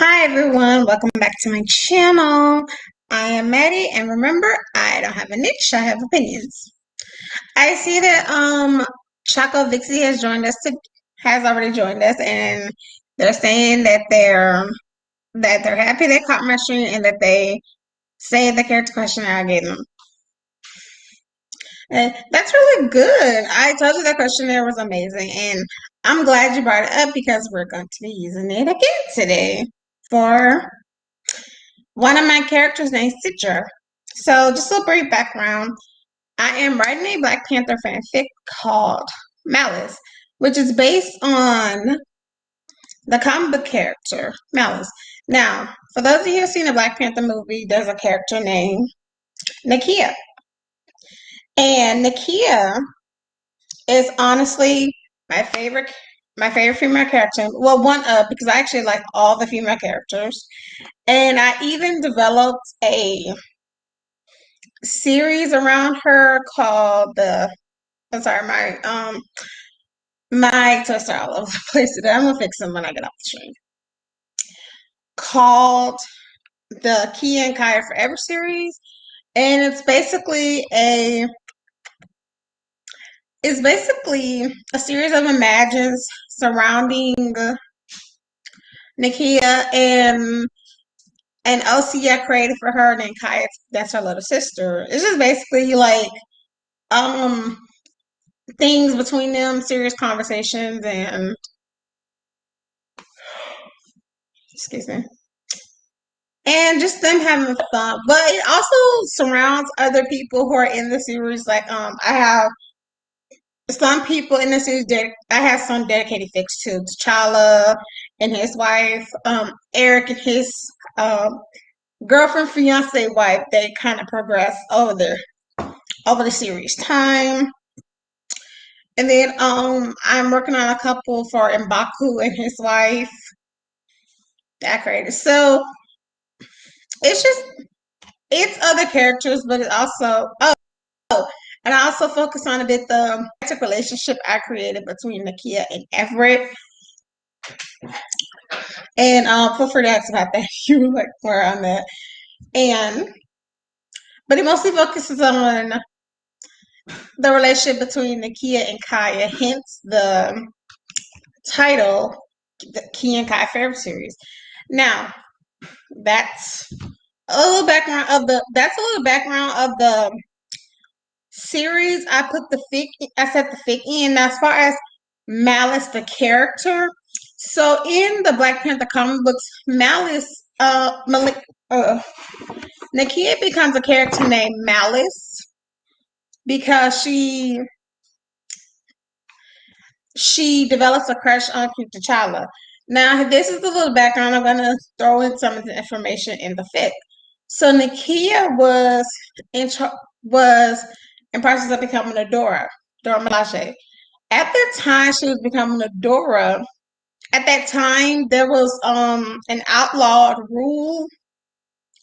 Hi everyone, welcome back to my channel. I am Maddie, and remember, I don't have a niche, I have opinions. I see that Choco Vixie has already joined us, and they're saying that they're happy they caught my stream and that they saved the character questionnaire I gave them. And that's really good. I told you that questionnaire was amazing, and I'm glad you brought it up because we're going to be using it again today for one of my characters named Sidra. So, just a brief background. I am writing a Black Panther fanfic called Malice, which is based on the comic book character Malice. Now, for those of you who've seen the Black Panther movie, there's a character named Nakia. And Nakia is honestly my favorite female character. Well, one of, because I actually like all the female characters. And I even developed a series around her called I'm sorry, my toaster all over the place today. I'm gonna fix them when I get off the stream. Called the Kia and Kaya Forever series, and it's basically a series of imagines surrounding Nakia and an OC I created for her named Kaya. That's her little sister. It's just basically like um things between them, serious conversations, and excuse me, and just them having fun. But it also surrounds other people who are in the series. Like I have some people in the series. I have some dedicated fics to T'Challa and his wife, Eric and his um, girlfriend, fiance, wife. They kind of progress over the series time. And then I'm working on a couple for M'Baku and his wife that I created. So it's just it's other characters, but it's also and I also focus on a bit the romantic relationship I created between Nakia and Everett. And feel free to ask about that if you would like more on that. And but it mostly focuses on the relationship between Nakia and Kaya, hence the title, the Kia and Kaya Forever series. Now, that's a little background of the series. I set the fic in. Now, as far as Malice the character, so in the Black Panther comic books, Nakia becomes a character named Malice because she develops a crush on King T'Challa. Now, this is the little background. I'm gonna throw in some of the information in the fic. So Nakia was in process of becoming a Dora Milaje. At the time she was becoming a Dora, at that time there was an outlawed rule.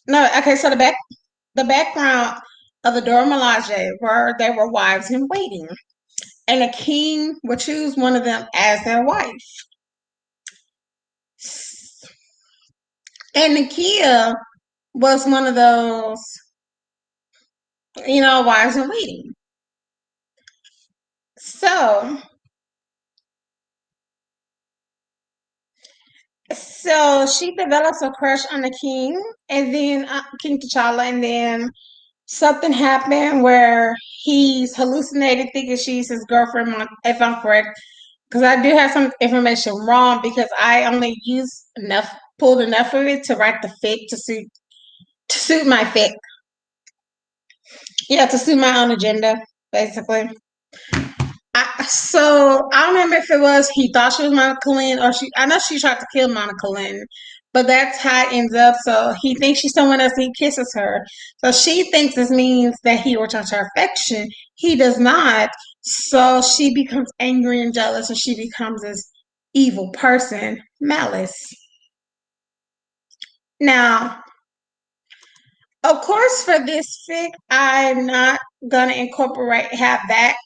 No, okay, so the background of the Dora Milaje were they were wives in waiting. And a king would choose one of them as their wife. And Nakia was one of those, wives in waiting. So she develops a crush on the king, and then King T'Challa, and then something happened where he's hallucinated, thinking she's his girlfriend. If I'm correct, because I do have some information wrong because I only pulled enough of it to write the fic to suit my fic. Yeah, to suit my own agenda, basically. So I don't remember if it was he thought she was Monica Lynn or I know she tried to kill Monica Lynn, but that's how it ends up. So he thinks she's someone else and he kisses her. So she thinks this means that he returns her affection. He does not. So she becomes angry and jealous and she becomes this evil person, Malice. Now, of course, for this fic, I'm not gonna have that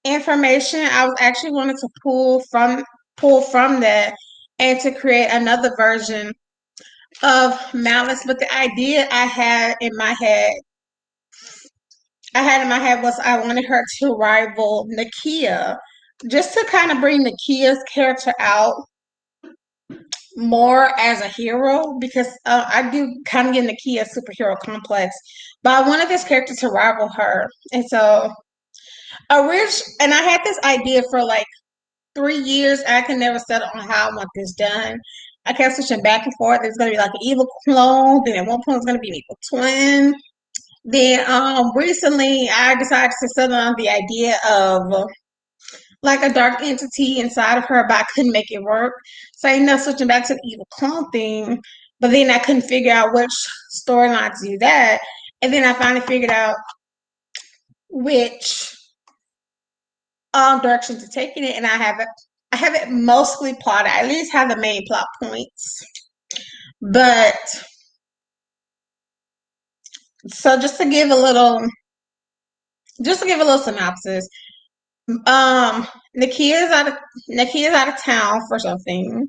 information. I was actually wanted to pull from that and to create another version of Malice. But the idea I had in my head was I wanted her to rival Nakia, just to kind of bring Nakia's character out more as a hero, because I do kind of get Nakia superhero complex, but I wanted this character to rival her. And so and I had this idea for like 3 years. I can never settle on how I want this done. I kept switching back and forth. It's gonna be like an evil clone, then at one point it's gonna be an evil twin. Then recently I decided to settle on the idea of like a dark entity inside of her, but I couldn't make it work. So I ended up switching back to the evil clone thing, but then I couldn't figure out which storyline to do that. And then I finally figured out which direction to take in it, and I have it mostly plotted. I at least have the main plot points. But so just to give a little synopsis, Nakia is out of town for something,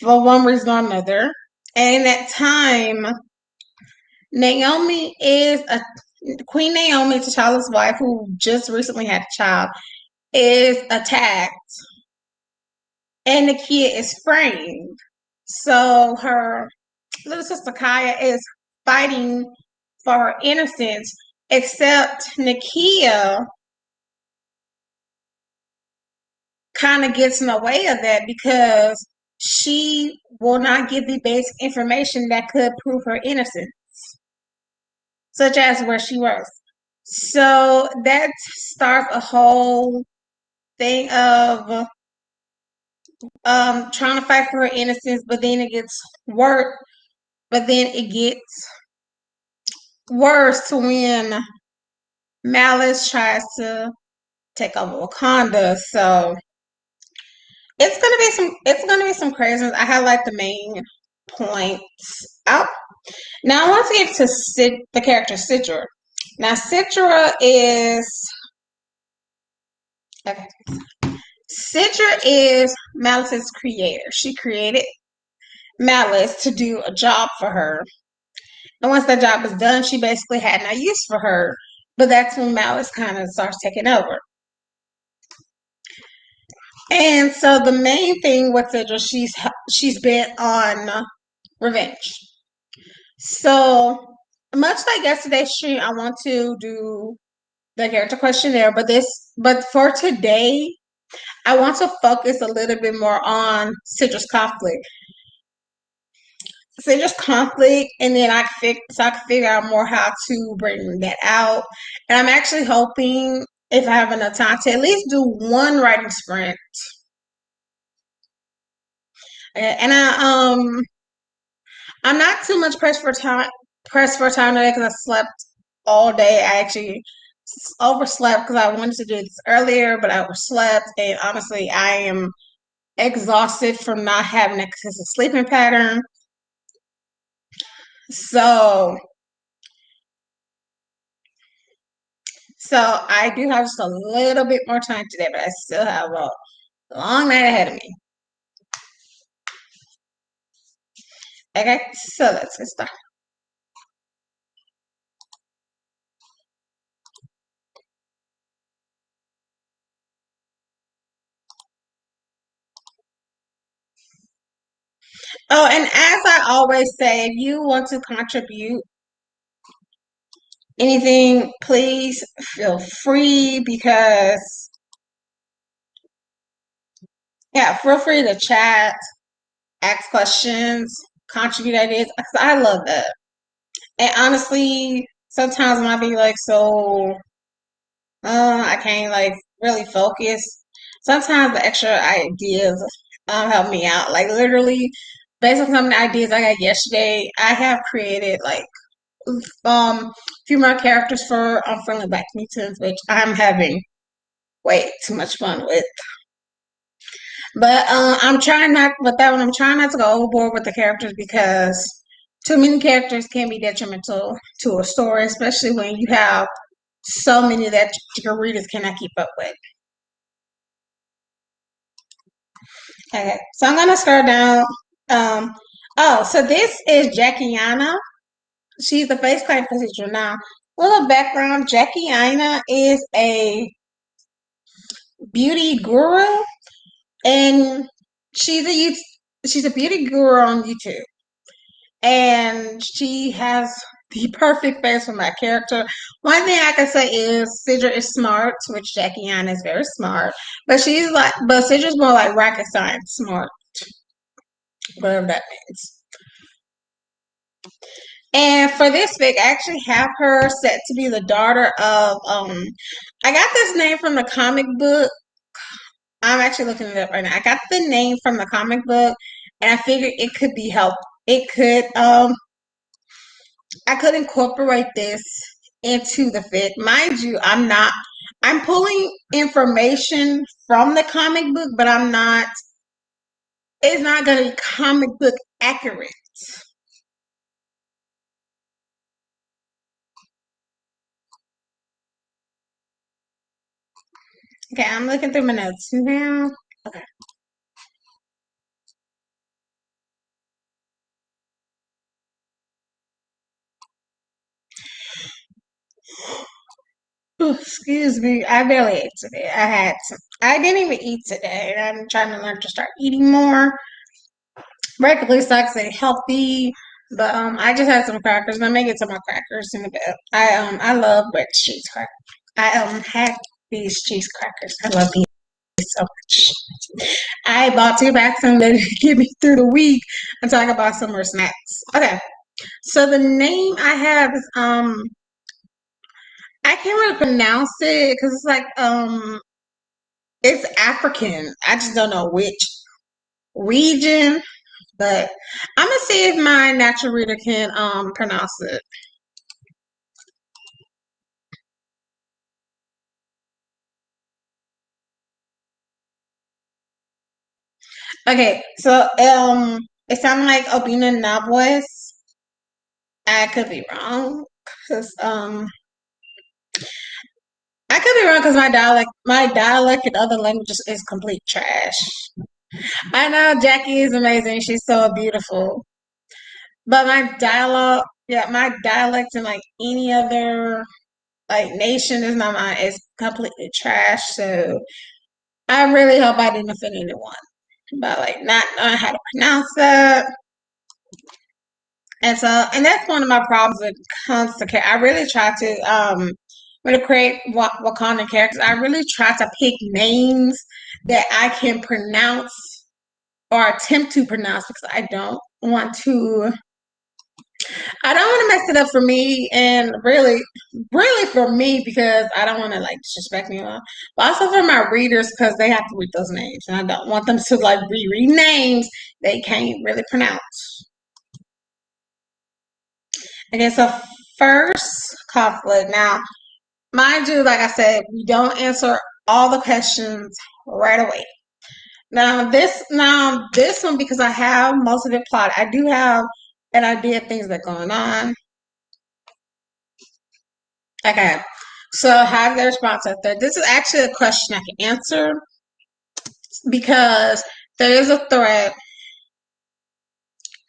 for one reason or another. And in that time, Queen Naomi, T'Challa's wife, who just recently had a child, is attacked, and Nakia is framed. So her little sister Kaya is fighting for her innocence, except Nakia kind of gets in the way of that because she will not give the basic information that could prove her innocence, such as where she was. So that starts a whole thing of trying to fight for her innocence, but then it gets worse. But then it gets worse to when Malice tries to take over Wakanda. So it's gonna be some craziness. I highlight the main points out. Now I want to get to the character Sidra. Now Sidra is okay. Sidra is Malice's creator. She created Malice to do a job for her. And once that job was done, she basically had no use for her. But that's when Malice kind of starts taking over. And so the main thing with Sidra, she's bent on revenge. So much like yesterday's stream, I want to do the character questionnaire, but for today, I want to focus a little bit more on Sidra's conflict. And then I can figure out more how to bring that out. And I'm actually hoping, if I have enough time, to at least do one writing sprint. And I'm not too much pressed for time today because I slept all day. I actually overslept because I wanted to do this earlier, but I overslept. And honestly, I am exhausted from not having a consistent sleeping pattern. So I do have just a little bit more time today, but I still have a long night ahead of me. Okay, so let's get started. Oh, and as I always say, if you want to contribute anything, please feel free, because yeah, feel free to chat, ask questions, contribute ideas, because I love that. And honestly, sometimes when I be like, so I can't like really focus. Sometimes the extra ideas help me out. Like literally, based on some of the ideas I got yesterday, I have created like few more characters for Friendly Black Mutants, which I'm having way too much fun with. But I'm trying not with that one. I'm trying not to go overboard with the characters, because too many characters can be detrimental to a story, especially when you have so many that your readers cannot keep up with. Okay, so I'm gonna start down. Um, oh, so this is Jackiana. She's the face card for Sidra. Now, little background: Jackiana is a beauty guru, and she's a she's a beauty guru on YouTube, and she has the perfect face for my character. One thing I can say is Sidra is smart, which Jackiana is very smart, but Sidra's more like rocket science smart, whatever that means. And for this fic, I actually have her set to be the daughter of I got this name from the comic book. I'm actually looking it up right now. I got the name from the comic book and I figured it could be help. It could I could incorporate this into the fic. Mind you, I'm pulling information from the comic book, but it's not gonna be comic book accurate. Okay, I'm looking through my notes now. Okay. Oh, excuse me. I barely ate today. I didn't even eat today. I'm trying to learn to start eating more. Regularly sucks and healthy. But I just had some crackers and I may get some more crackers in a bit. I love red cheese crackers. I had these cheese crackers. I love these so much. I bought two packs and let it get me through the week until I can buy some more snacks. Okay. So the name I have is I can't really pronounce it because it's like it's African. I just don't know which region, but I'm gonna see if my natural reader can pronounce it. Okay, so it sounds like Obina Nabwes. I could be wrong because I could be wrong because my dialect in other languages is complete trash. I know Jackie is amazing. She's so beautiful. But my dialect in like any other like nation is not mine. It's completely trash. So I really hope I didn't offend anyone by like not knowing how to pronounce that. And that's one of my problems when it comes to I really try to when I create Wakandan characters, I really try to pick names that I can pronounce or attempt to pronounce because I don't want to mess it up for me and really for me because I don't want to like disrespect anyone, but also for my readers because they have to read those names and I don't want them to like reread names they can't really pronounce. Okay, so first conflict. Now, mind you, like I said, we don't answer all the questions right away. Now this one because I have most of it plotted. I do have an idea of things that are going on. Okay. So how do they respond to that? This is actually a question I can answer because there is a threat.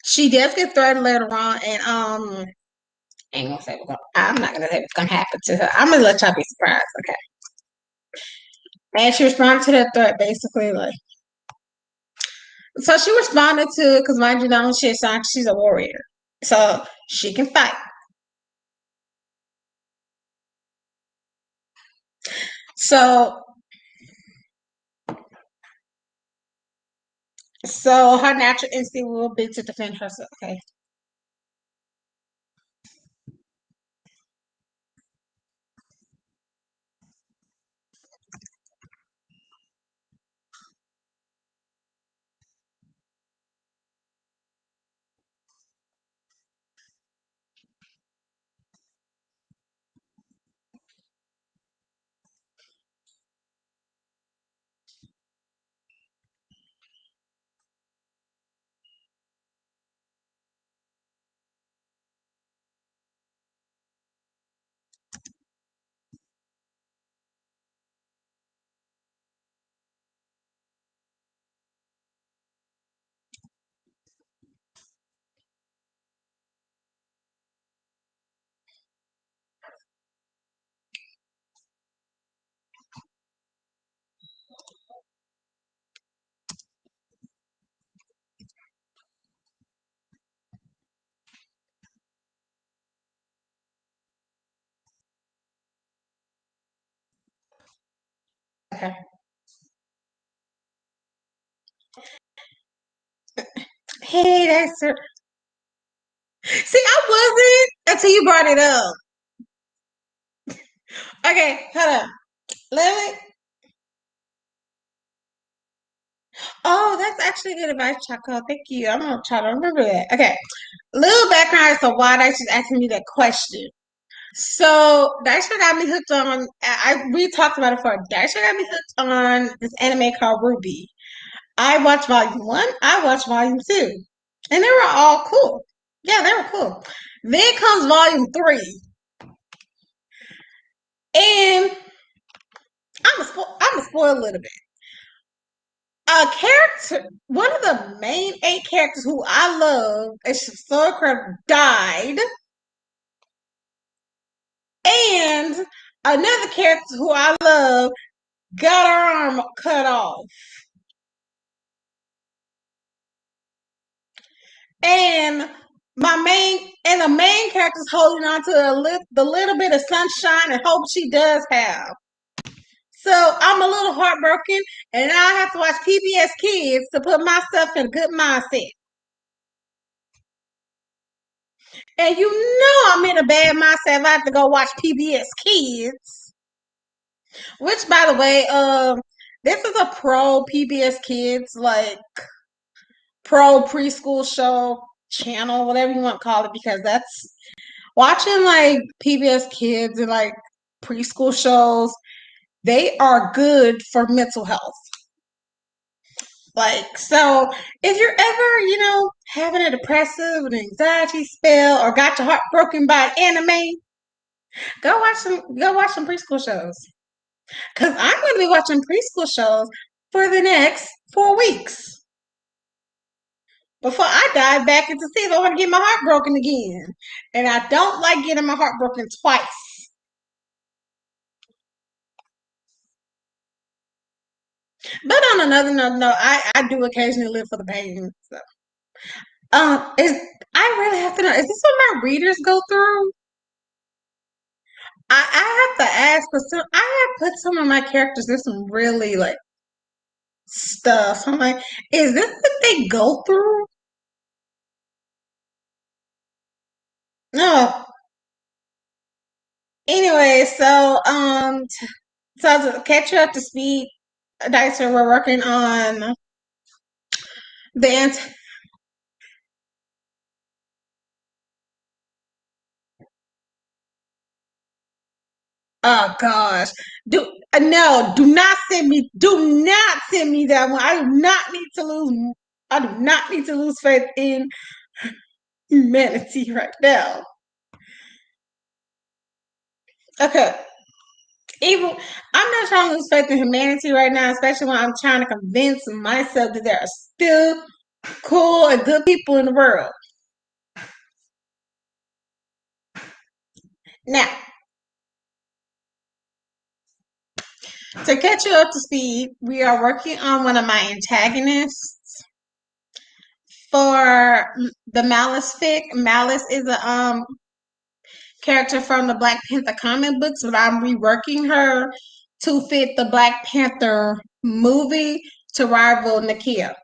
She does get threatened later on, and I ain't gonna say I'm not gonna say what's gonna happen to her. I'm gonna let y'all be surprised, okay? And she responded to that threat basically like so she responded to because mind you now she's a warrior. So she can fight. So so her natural instinct will be to defend herself. Okay. Okay. Hey, that's her. See, I wasn't until you brought it up. Okay, hold on. Let me. Oh, that's actually good advice, Choco. Thank you. I'm gonna try to remember that. Okay. Little background as to why Daisha's asking me that question. So Daisha got me hooked on. We talked about it before. Daisha got me hooked on this anime called Ruby. I watched volume one. I watched volume two, and they were all cool. Yeah, they were cool. Then comes volume three, and I'm a spoil a little bit. A character, one of the main eight characters who I love, is so incredible, died, and another character who I love got her arm cut off. And the main character's holding on to the little bit of sunshine and hope she does have. So I'm a little heartbroken, and I have to watch PBS Kids to put myself in a good mindset. And you know I'm in a bad mindset if I have to go watch PBS Kids. Which, by the way, this is a pro PBS Kids, like pro preschool show channel, whatever you want to call it, because that's watching like PBS Kids and like preschool shows. They are good for mental health. Like, so if you're ever, having a depressive and anxiety spell or got your heart broken by anime, go watch some preschool shows. Cause I'm gonna be watching preschool shows for the next 4 weeks. Before I dive back into see if I want to get my heart broken again. And I don't like getting my heart broken twice. But on another note, no, I do occasionally live for the pain. So. Is I really have to know, is this what my readers go through? I have to ask because I have put some of my characters in some really like stuff. I'm like, is this what they go through? No. Anyway, so to catch you up to speed, Dicer, we're working on the oh gosh. Do not send me that one. I do not need to lose faith in humanity right now. Okay. Even I'm not trying to lose faith in humanity right now, especially when I'm trying to convince myself that there are still cool and good people in the world. Now, to catch you up to speed, we are working on one of my antagonists for the Malice fic. Malice is a character from the Black Panther comic books, but I'm reworking her to fit the Black Panther movie to rival Nakia.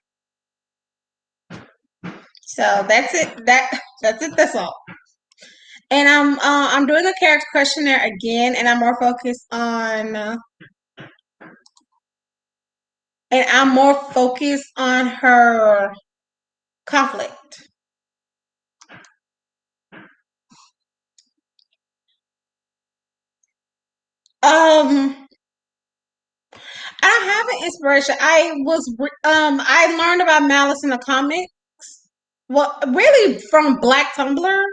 So that's it. That's it. That's all. And I'm doing a character questionnaire again, and I'm more focused on her conflict. I don't have an inspiration. I learned about Malice in the comics. Well, really from Black Tumblr.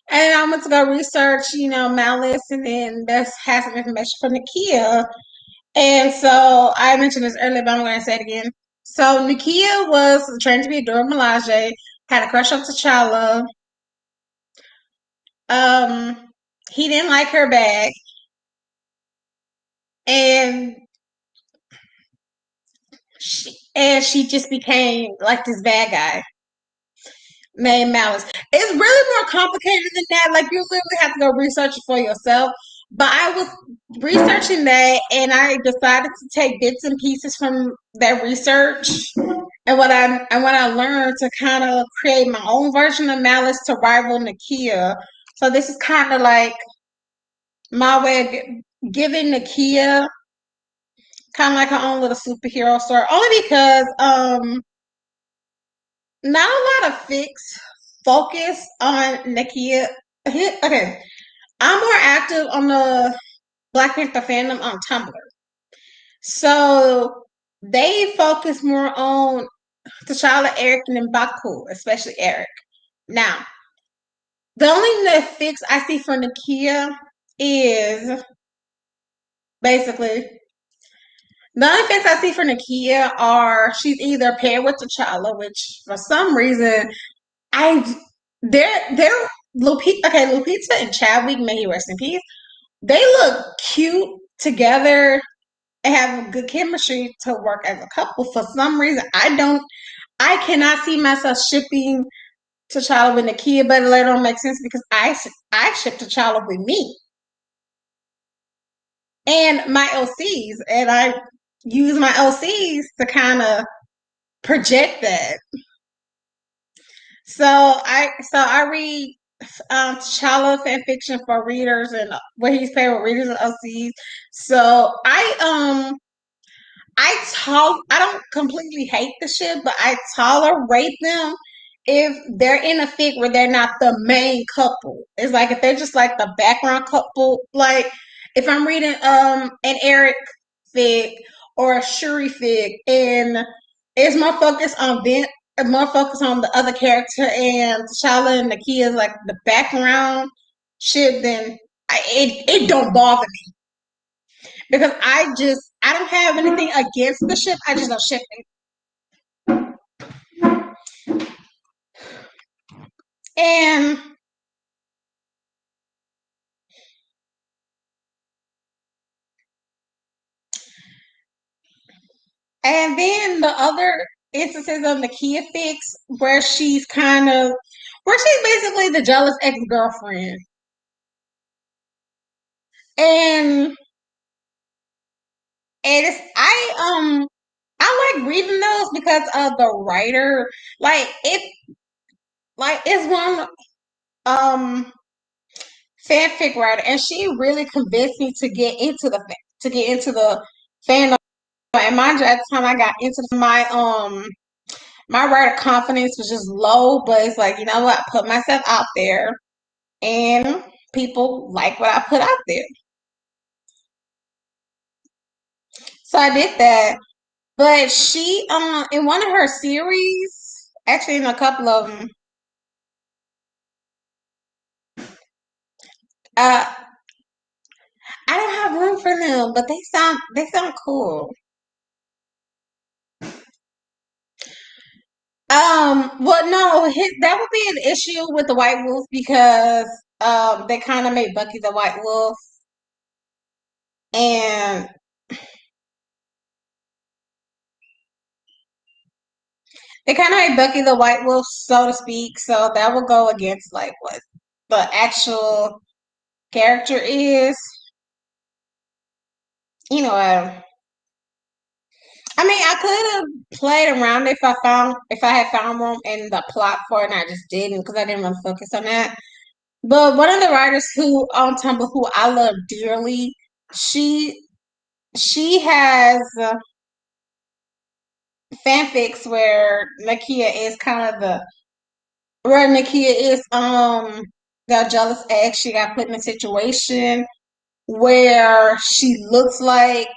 And I went to go research, Malice, and then that's had some information from Nakia. And so I mentioned this earlier, but I'm going to say it again. So Nakia was trained to be a Dora Milaje, had a crush on T'Challa. He didn't like her back, and she just became like this bad guy named Malice. It's really more complicated than that. Like you literally have to go research it for yourself. But I was researching that, and I decided to take bits and pieces from that research and what I learned to kind of create my own version of Malice to rival Nakia. So this is kind of like my way of giving Nakia kind of like her own little superhero story. Only because not a lot of fics focus on Nakia. Okay, I'm more active on the Black Panther fandom on Tumblr. So they focus more on T'Challa, Eric, and M'Baku, especially Eric. Now, the only fix I see for Nakia is basically the only fix I see for Nakia are she's either paired with T'Challa, which for some reason I they're Lupita. Okay, Lupita and Chadwick, may he rest in peace. They look cute together and have good chemistry to work as a couple. For some reason, I cannot see myself shipping T'Challa with Nakia, but it later on makes sense because I ship T'Challa with me and my LCs, and I use my LCs to kind of project that. So I read T'Challa fan fiction for readers and what he's paired with readers and LCs. So I don't completely hate the shit, but I tolerate them if they're in a fic where they're not the main couple. It's like if they're just like the background couple. Like if I'm reading an Eric fic or a Shuri fic and it's more focused on them, more focused on the other character, and T'Challa and Nakia is like the background shit, then it don't bother me because I don't have anything against the ship. I just don't ship it. And then the other instances of Nakia fix where she's basically the jealous ex girlfriend. And it's I like reading those because of the writer. It's one um fanfic writer, and she really convinced me to get into the fandom. And mind you, at the time I got into my writer confidence was just low, but it's like, you know what, I put myself out there and people like what I put out there. So I did that. But she in one of her series, actually in a couple of them, uh I don't have room for them, but they sound cool. Well, no, that would be an issue with the White Wolf because they kind of made Bucky the White Wolf, and they kind of made Bucky the White Wolf, so to speak. So that will go against like what the actual character is. You know, I mean, I could have played around if I had found room in the plot for it, and I just didn't because I didn't want to focus on that. But one of the writers who on Tumblr who I love dearly, she has fanfics where Nakia is the jealous ex. She got put in a situation where she looks like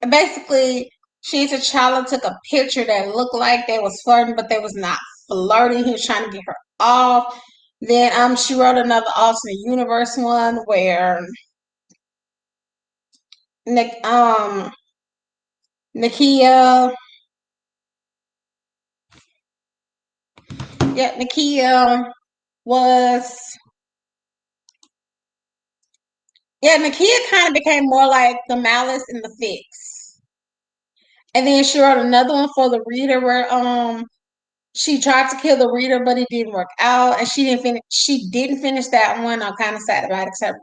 basically she and T'Challa took a picture that looked like they was flirting, but they was not flirting. He was trying to get her off. Then she wrote another alternate universe one where Nick Nakia Nakia was Nakia kind of became more like the Malice in the fix. And then she wrote another one for the reader where she tried to kill the reader, but it didn't work out, and she didn't finish. She didn't finish that one. I'm kind of sad about it.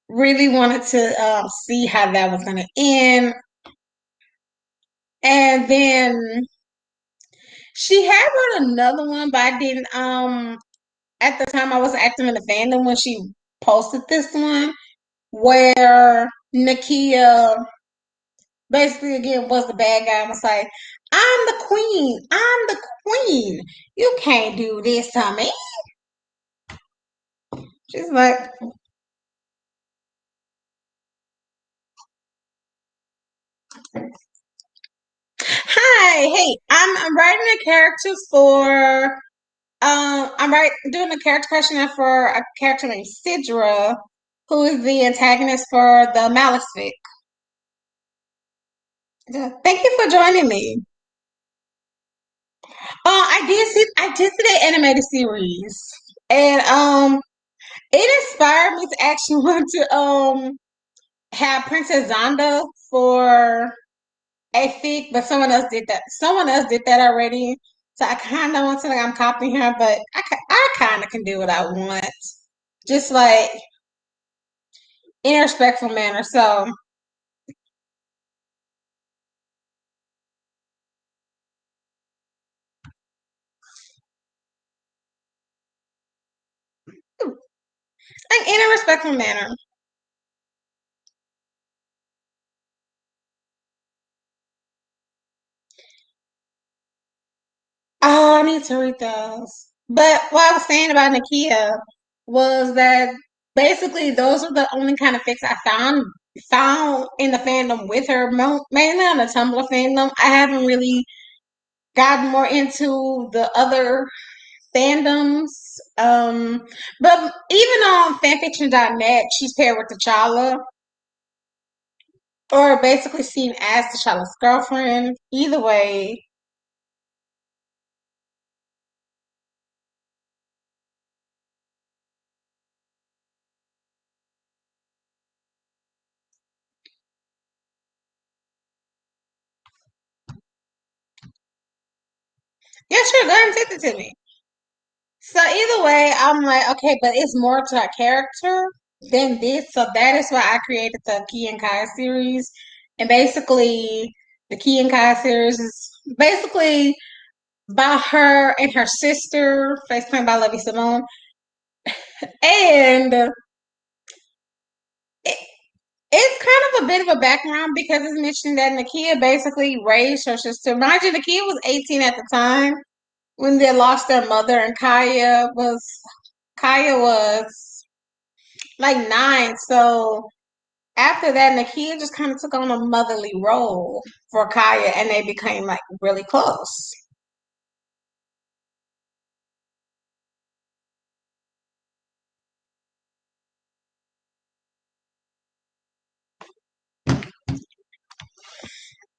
really wanted to see how that was going to end. And then she had wrote another one, but I didn't. At the time, I was active in the fandom when she posted this one, where Nakia basically again was the bad guy and was like, "I'm the queen. I'm the queen. You can't do this to me." She's like, "Hi, hey, I'm writing a character for doing a character questionnaire for a character named Sidra, who is the antagonist for the Malice fic. Thank you for joining me. I did see the animated series, and it inspired me to actually want to have Princess Zonda for a fic, but someone else did that. Someone else did that already. So I kind of want to like I'm copying her, but I kind of can do what I want, just like in a respectful manner. So like in a respectful manner. Oh, I need to read those. But what I was saying about Nakia was that basically those are the only kind of fics I found in the fandom with her, mainly on the Tumblr fandom. I haven't really gotten more into the other fandoms. But even on fanfiction.net, she's paired with T'Challa, or basically seen as T'Challa's girlfriend. Either way, yeah, sure, go ahead and send it to me. So either way, I'm like, okay, but it's more to her character than this. So that is why I created the Key and Kai series. And basically, the Key and Kai series is basically about her and her sister, face painted by Lovey Simone. And it, it's kind of a bit of a background because it's mentioned that Nakia basically raised her sister. Mind you, Nakia was 18 at the time when they lost their mother, and Kaya was like 9. So after that, Nakia just kind of took on a motherly role for Kaya, and they became like really close.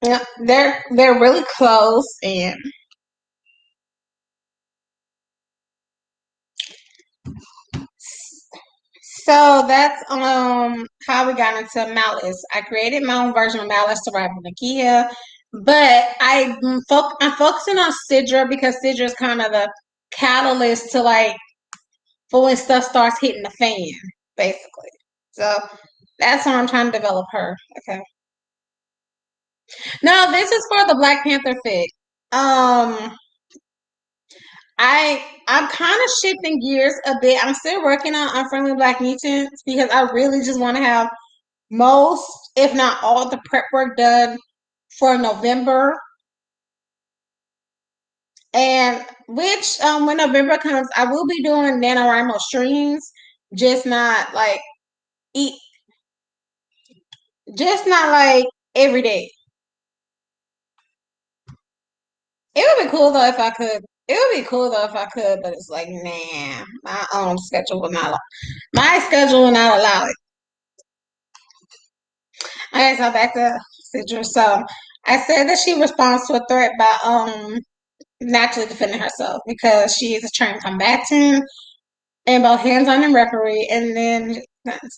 Yeah, they're really close, and so that's how we got into Malice. I created my own version of Malice to write with Nakia, but I'm focusing on Sidra because Sidra is kind of the catalyst to like for when stuff starts hitting the fan, basically. So that's why I'm trying to develop her. Okay. No, this is for the Black Panther fic. Um, I'm kind of shifting gears a bit. I'm still working on Unfriendly Black Mutants because I really just want to have most, if not all, the prep work done for November. And which when November comes, I will be doing NaNoWriMo streams, just not like eat, just not like every day. It would be cool though if I could. It would be cool though if I could, but it's like, nah, my schedule will not. My schedule will not allow it. Okay, so back to Sidra. So I said that she responds to a threat by naturally defending herself because she is a trained combatant in both hands-on and referee. And then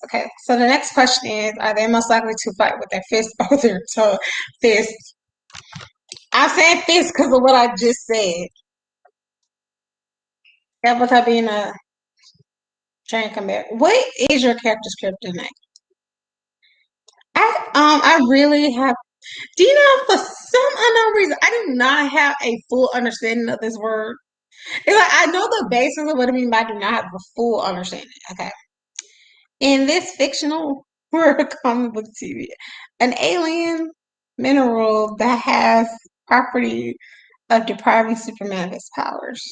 okay, so the next question is: are they most likely to fight with their fist or their toe? Fist. I'm saying fist because of what I just said. That was her being a trained combatant. What is your character's kryptonite? I really have. Do you know, for some unknown reason, I do not have a full understanding of this word. It's like I know the basis of what it means, but I do not have a full understanding. Okay. In this fictional world comic book TV, an alien mineral that has property of depriving Superman of his powers.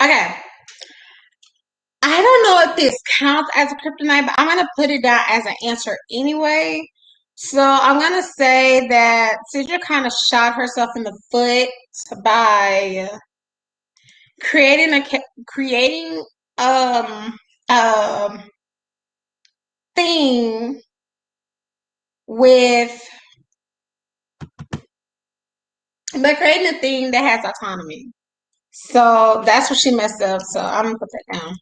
Okay. I don't know if this counts as a kryptonite, but I'm gonna put it down as an answer anyway. So I'm gonna say that Sidra kind of shot herself in the foot by creating um thing with by creating a thing that has autonomy. So that's what she messed up. So I'm gonna put that down.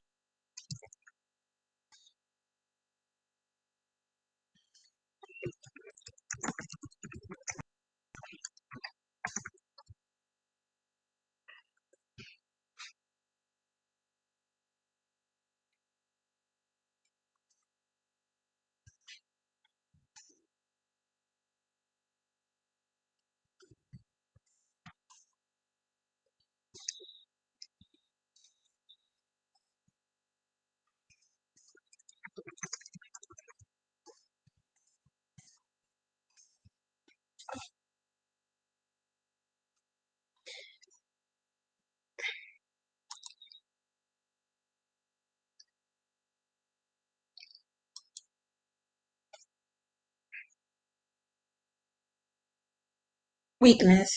Weakness.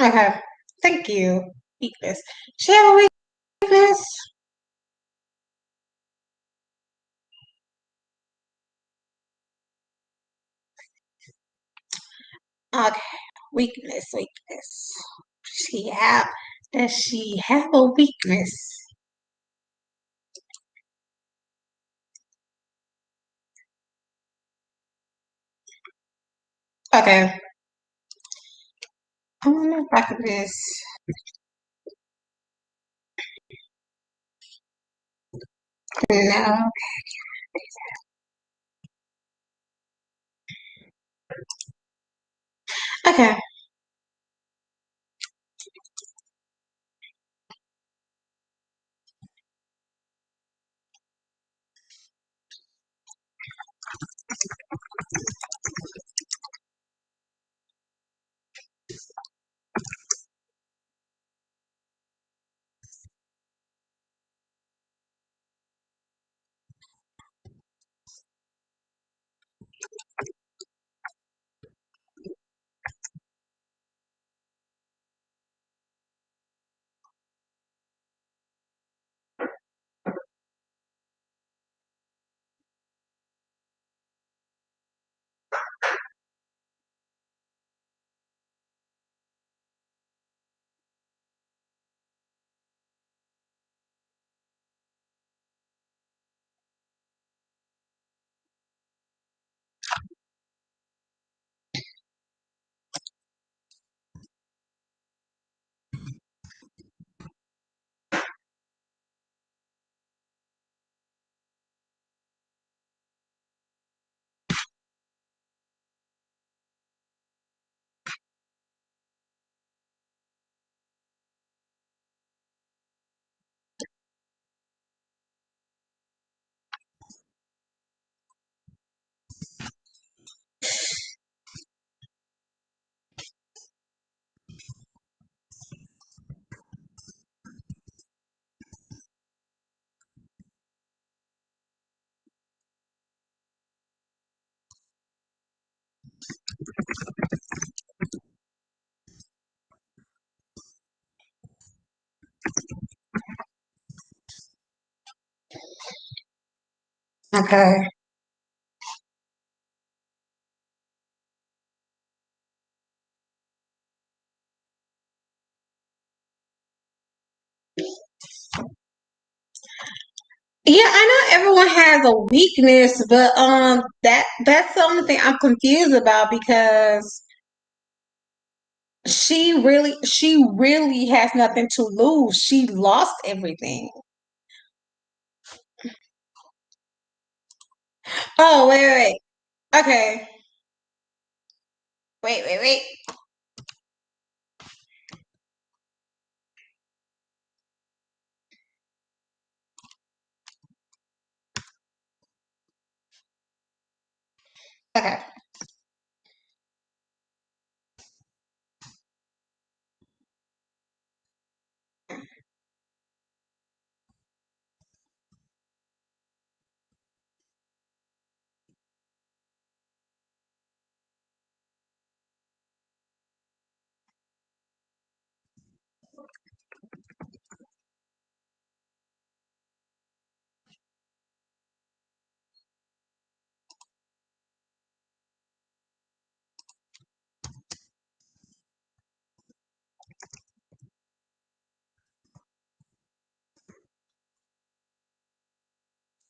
Okay. Thank you. Weakness. She have a weakness? Okay. Weakness. She have does she have a weakness? Okay. I wonder if I could just no. Okay. Okay. Yeah, I know everyone has a weakness, but that's the only thing I'm confused about because she really has nothing to lose. She lost everything. Oh, wait. Okay. Wait. Okay.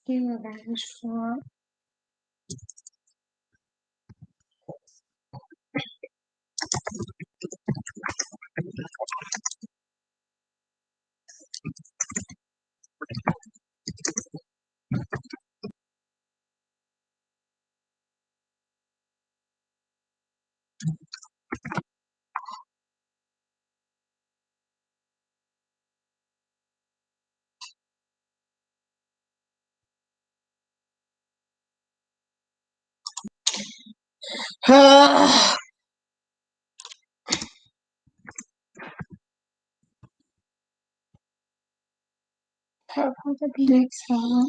You revenge for. Her orthopedic song.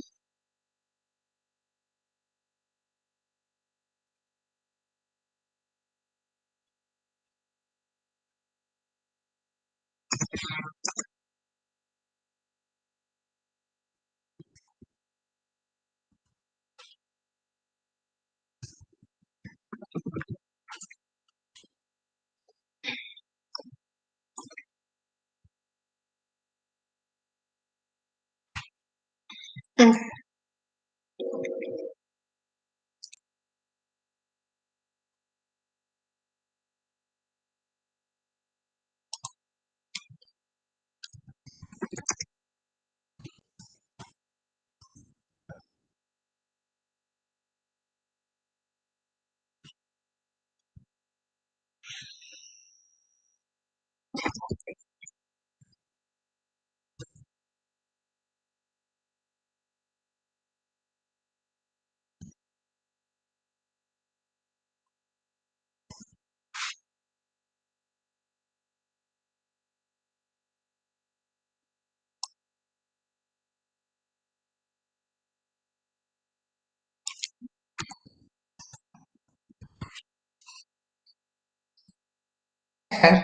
Okay.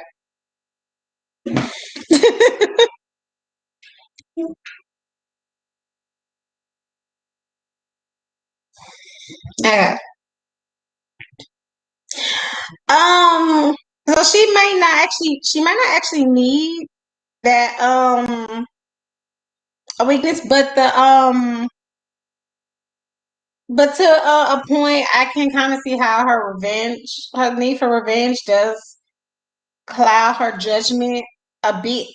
Okay. Um, so she might not actually need that a weakness, but to a point, I can kind of see how her need for revenge does cloud her judgment a bit.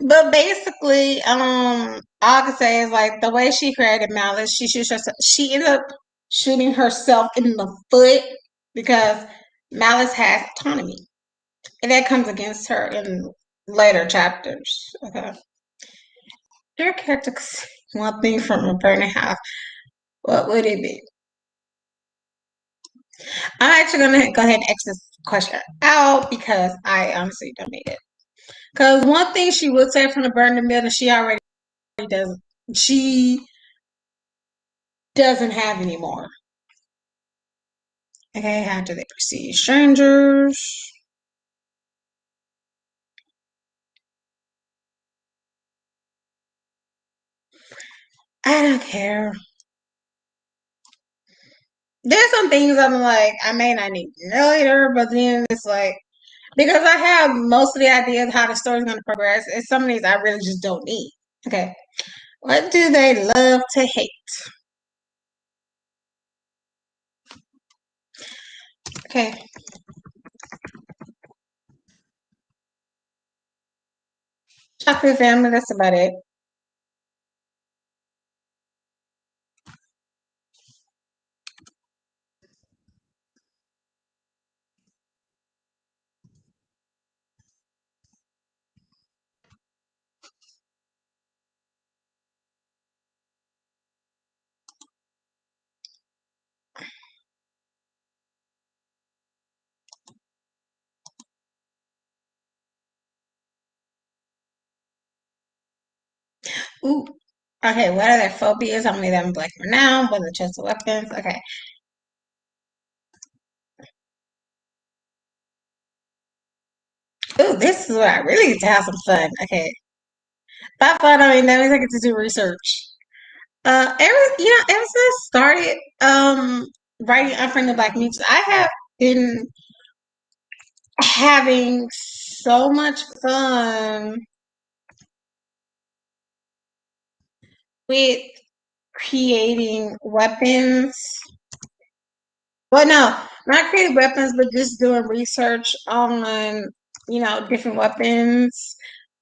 But basically, all I can say is like the way she created Malice, she ended up shooting herself in the foot because Malice has autonomy, and that comes against her in later chapters. Okay, your character could say one thing from a burning house. What would it be? I'm actually gonna go ahead and X this question out because I honestly don't need it. Because one thing she would say from the burning middle, she already doesn't. She doesn't have anymore. Okay, how do they perceive strangers? I don't care. There's some things I'm like, I may not need to know later, but then it's like, because I have most of the ideas how the story's going to progress. And some of these I really just don't need. Okay. What do they love to hate? Okay. Chocolate family, that's about it. Ooh. Okay, what are their phobias? How many of them black for now? What are the chosen weapons? Okay. Ooh, this is where I really get to have some fun. Okay. By fun, I mean that means I get to do research. Ever since I started writing Unfriendly Black Mutes, I have been having so much fun with creating weapons. Well, no, not creating weapons, but just doing research on, different weapons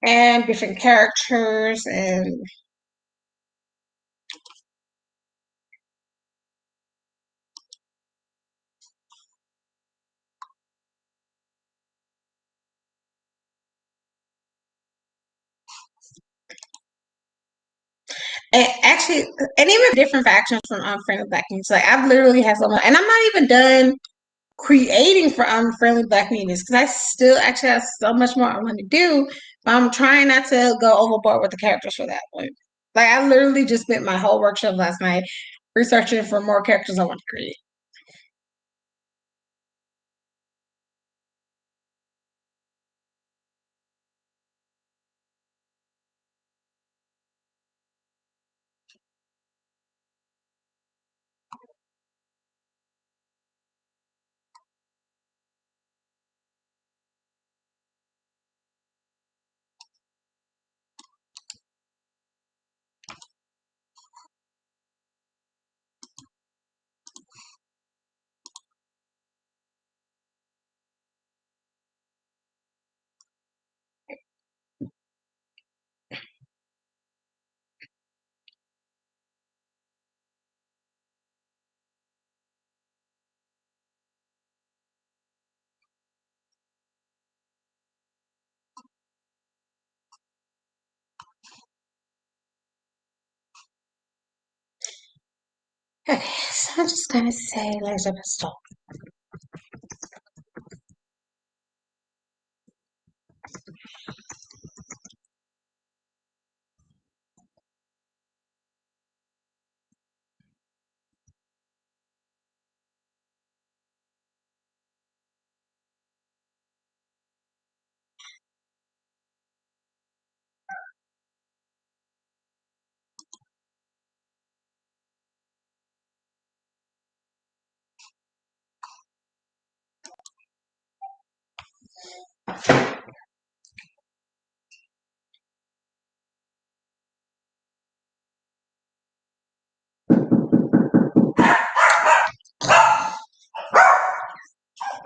and different characters. And actually, and even different factions from Unfriendly Black Mutes. Like, I've literally had so much, and I'm not even done creating for Unfriendly Black Mutants because I still actually have so much more I want to do. But I'm trying not to go overboard with the characters for that one. Like I literally just spent my whole workshop last night researching for more characters I want to create. Okay, so I'm just gonna say laser pistol.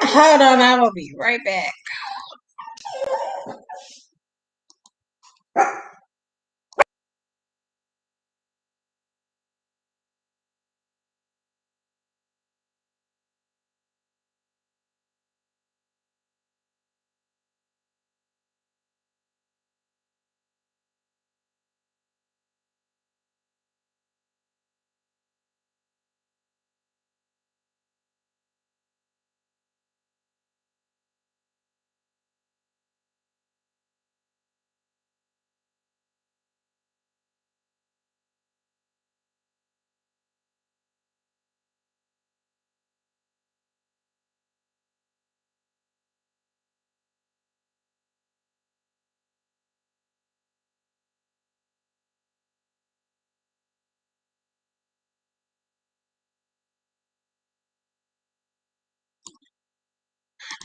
Hold on, I will be right back.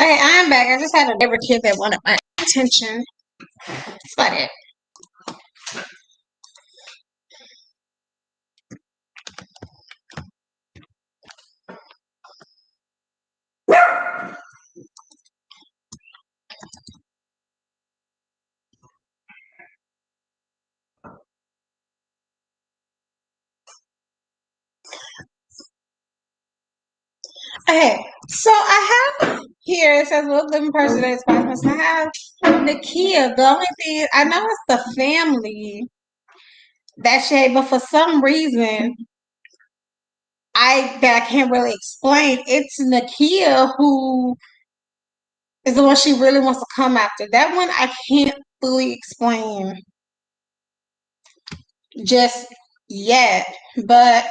Okay, I'm back. I just had a neighbor kid that wanted my attention. That's about it. Okay, so I have here it says what living person is possible. I have Nakia. The only thing I know it's the family that shade, but for some reason I can't really explain. It's Nakia who is the one she really wants to come after. That one I can't fully explain just yet, but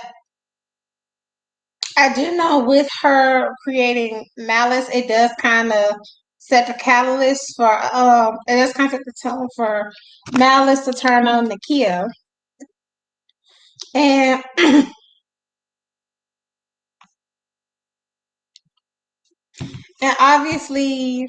I do know with her creating Malice, it does kind of set the catalyst for it does kind of set the tone for Malice to turn on Nakia. And and obviously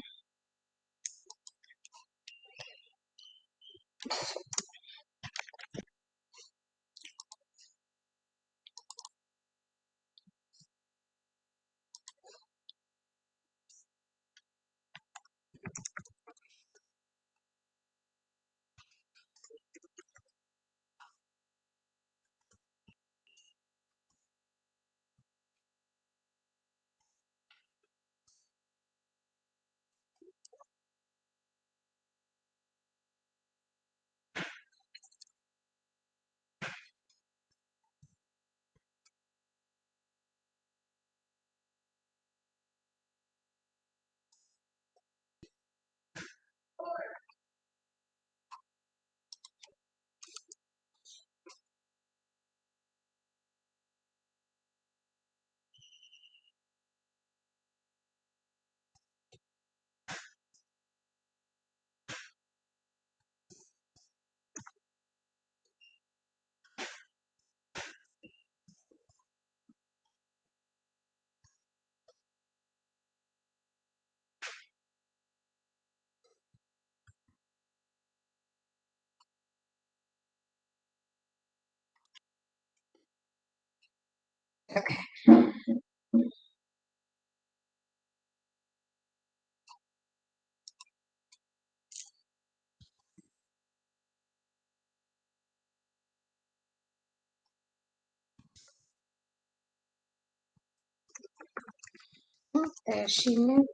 she knew.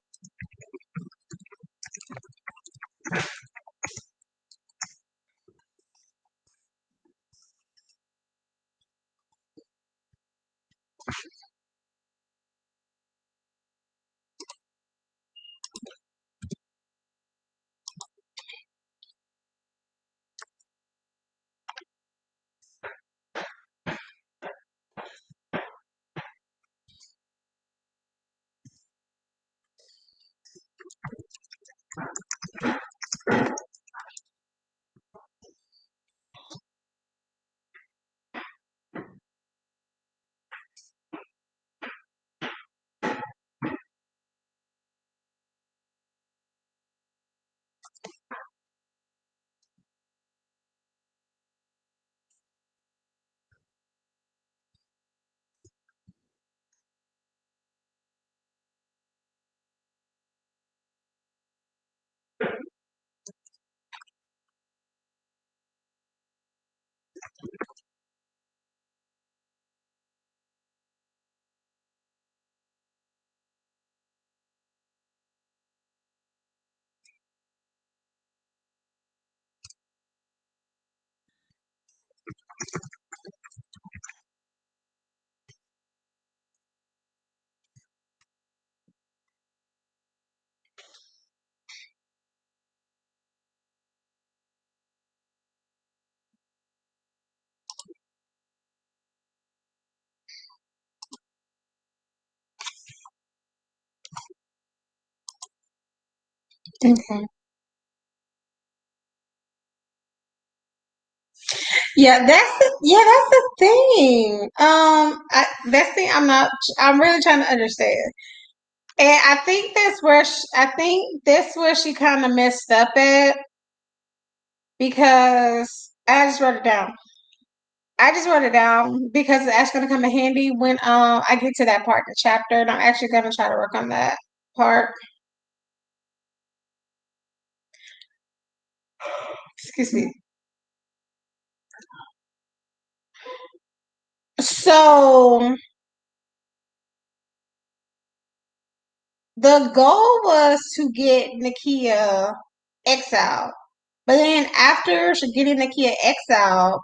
Okay. That's the thing. That's the thing I'm really trying to understand. And I think that's where she kind of messed up at because I just wrote it down because it's actually gonna come in handy when I get to that part of the chapter, and I'm actually gonna try to work on that part. Excuse me. So the goal was to get Nakia exiled, but then after she getting Nakia exiled,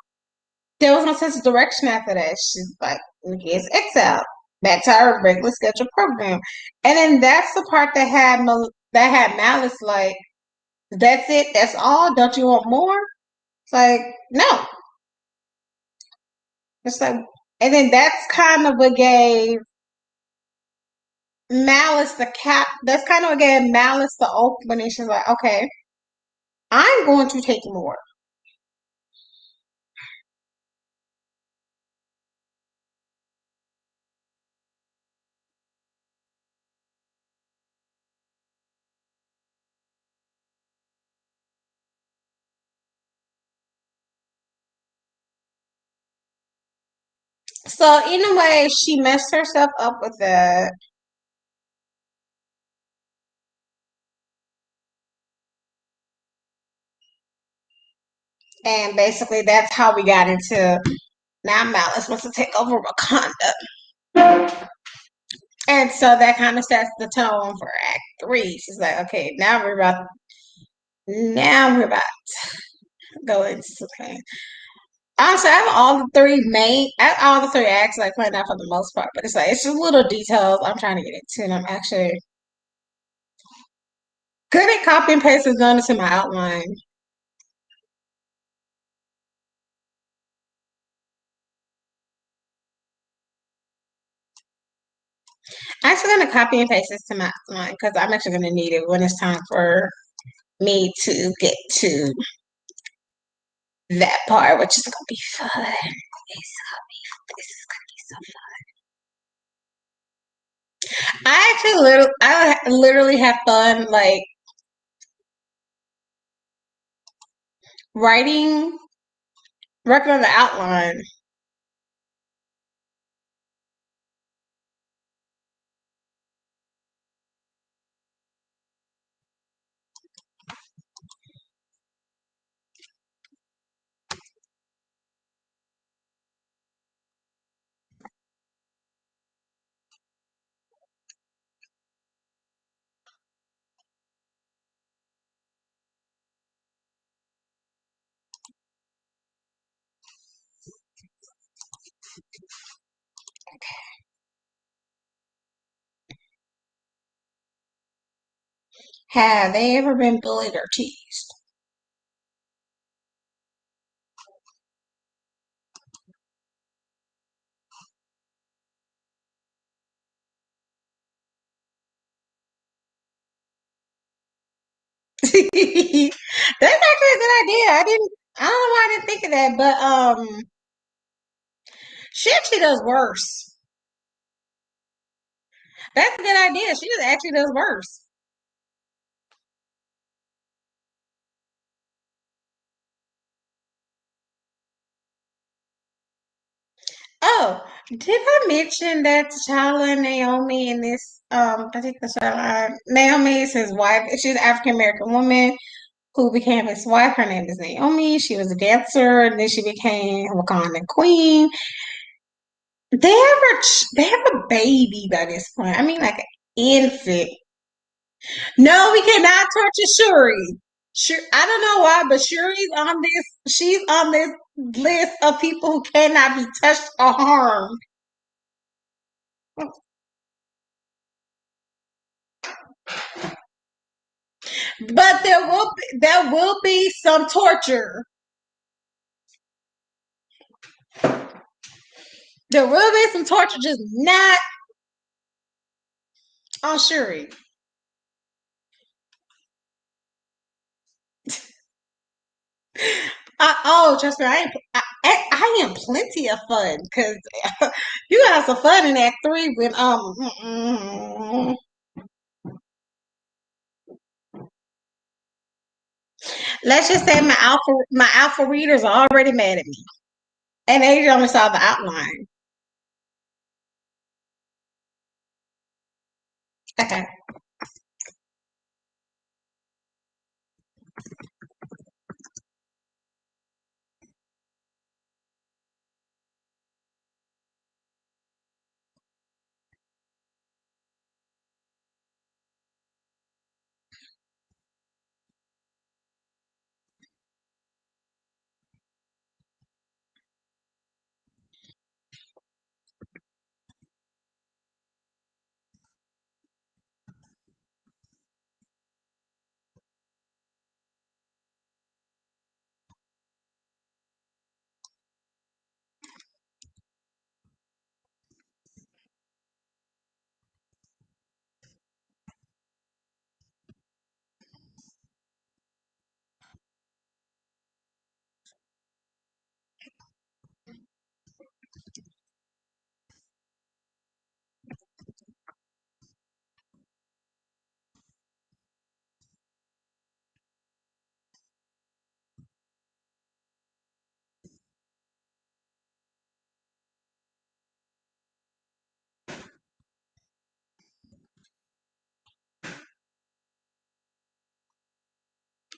there was no sense of direction after that. She's like, Nakia's exiled, back to our regular scheduled program, and then that's the part that had Malice like, that's it, that's all. Don't you want more? It's like, no. It's like, and then that's kind of what gave Malice the cap. That's kind of what gave Malice the opening. She's like, okay, I'm going to take more. So in a way, she messed herself up with that. And basically, that's how we got into now Malice wants to take over Wakanda. And so that kind of sets the tone for Act 3. She's like, okay, now we're about to go into okay. Honestly, I have all the three acts like planned out for the most part, but it's just little details I'm trying to get into, and I'm actually good at copy and pasting done into my outline. I'm actually gonna copy and paste this to my outline because I'm actually gonna need it when it's time for me to get to that part, which is gonna be fun. This is gonna be so fun. I literally have fun like writing, working on the outline. Have they ever been bullied or teased? That's actually a good idea. I don't know why I didn't think of that, but she actually does worse. That's a good idea. She just actually does worse. Oh, did I mention that T'Challa and Naomi in this particular storyline? Naomi is his wife. She's an African American woman who became his wife. Her name is Naomi. She was a dancer, and then she became Wakandan queen. They have a baby by this point. I mean, like an infant. No, we cannot torture Shuri. I don't know why, but Shuri's on this. She's on this list of people who cannot be touched or harmed. But there will be some torture. There will be some torture, just not on Shuri. Trust me, I am plenty of fun because you have some fun in Act 3 when Let's just say my alpha readers are already mad at me, and they only saw the outline. Okay.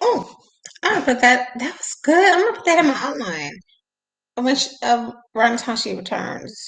Oh, I'm gonna put that. That was good. I'm gonna put that in my outline. Around the time she returns.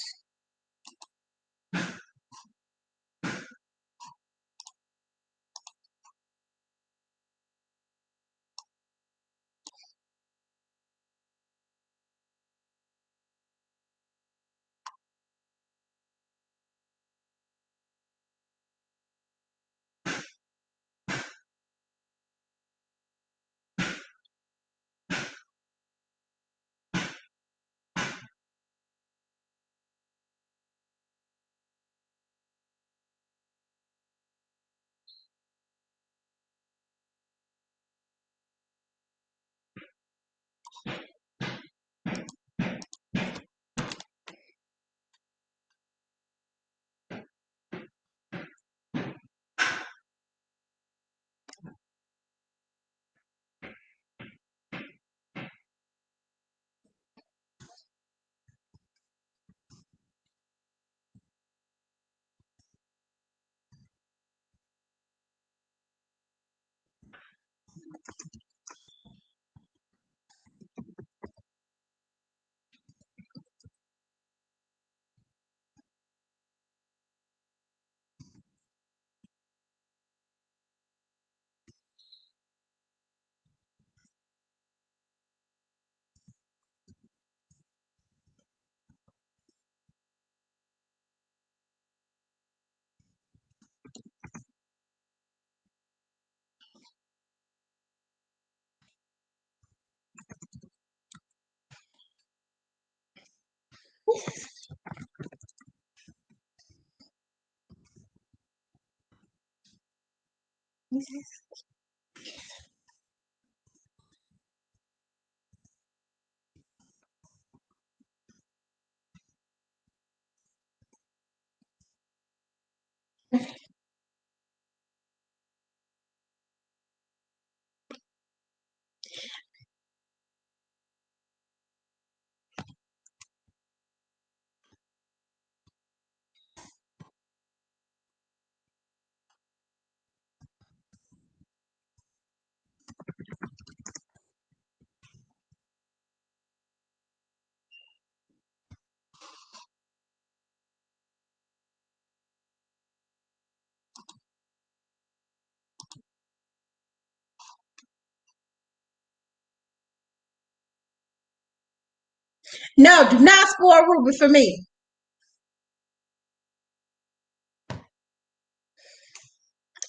No, do not spoil Ruby for me.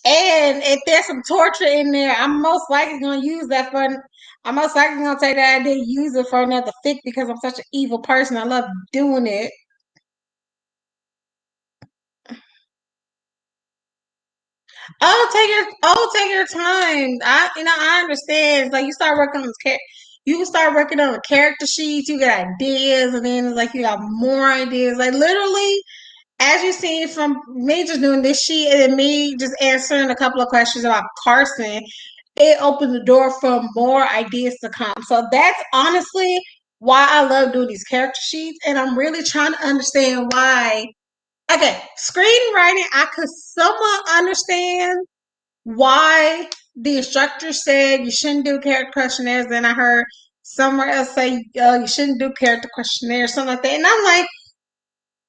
And if there's some torture in there, I'm most likely gonna use that for. I'm most likely gonna take that idea, use it for another fic because I'm such an evil person. I love doing it. Take your time. I understand. It's like you start working on you can start working on the character sheets. You got ideas, and then it's like you got more ideas. Like literally, as you see from me just doing this sheet and me just answering a couple of questions about Carson, it opens the door for more ideas to come. So that's honestly why I love doing these character sheets, and I'm really trying to understand why. Okay, screenwriting, I could somewhat understand why the instructor said you shouldn't do character questionnaires. Then I heard somewhere else say you shouldn't do character questionnaires, something like that. And I'm like,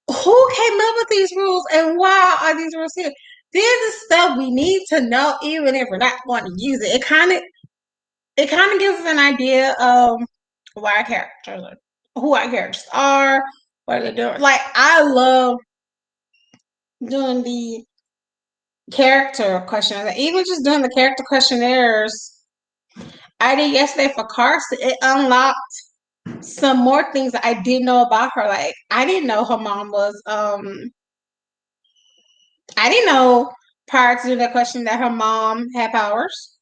who came up with these rules and why are these rules here? This is stuff we need to know, even if we're not going to use it. It kind of gives us an idea of why our characters are, who our characters are, what they're doing. Like I love doing the character questionnaires, even just doing the character questionnaires. I did yesterday for Carson. It unlocked some more things that I didn't know about her. Like I didn't know her mom was I didn't know prior to that question that her mom had powers.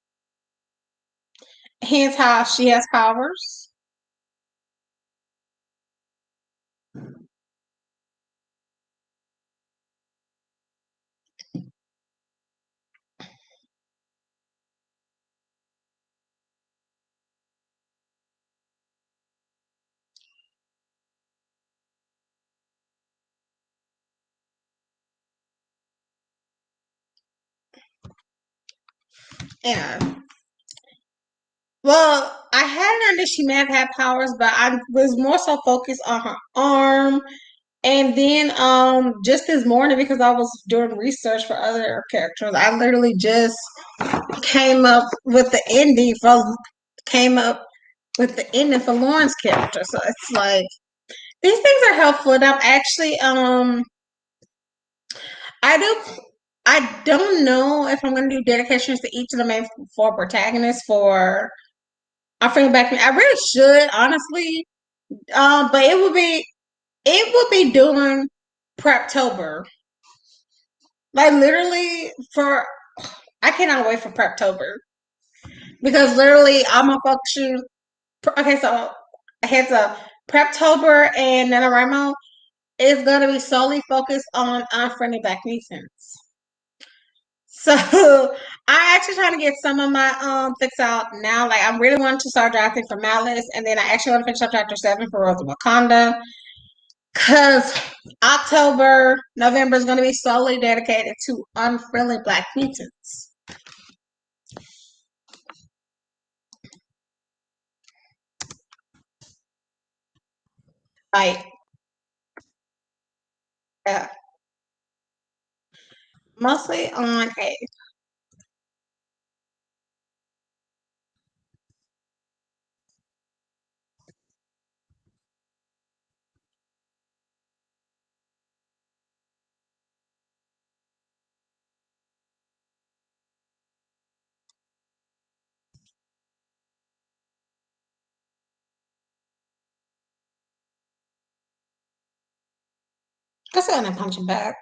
Hence how she has powers. Yeah. Well, I had an idea she may have had powers, but I was more so focused on her arm. And then just this morning, because I was doing research for other characters, I literally just came up with the ending for came up with the ending for Lauren's character. So it's like these things are helpful. And I'm actually I do I don't know if I'm gonna do dedications to each of the main four protagonists for I'm feeling back. I really should, honestly. But it would be during Preptober. Like literally for I cannot wait for Preptober because literally I'm a function. Okay, so heads up, Preptober and NaNoWriMo is gonna be solely focused on unfriendly Black mutants. So I'm actually trying to get some of my fix out now. Like I'm really wanting to start drafting for Malice, and then I actually want to finish up chapter 7 for Rose of Wakanda. Cause October, November is going to be solely dedicated to unfriendly Black mutants. Like, uh, mostly on a. Just gonna punch him back.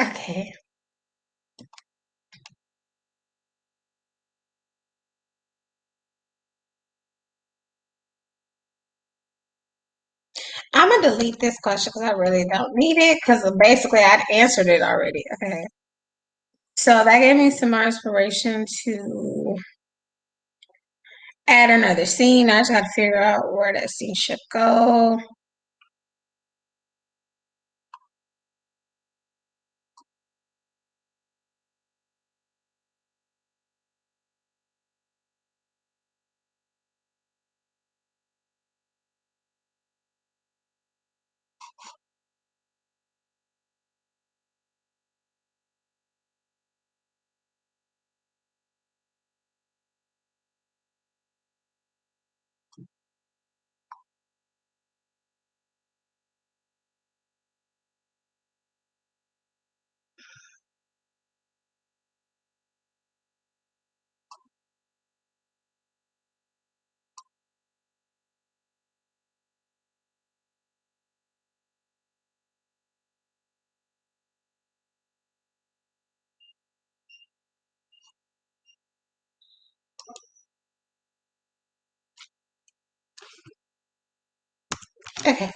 Okay. I'm gonna delete this question because I really don't need it because basically I'd answered it already. Okay. So that gave me some more inspiration to add another scene. I just got to figure out where that scene should go. Okay.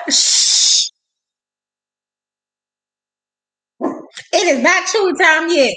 Shh. It is not chewy time yet.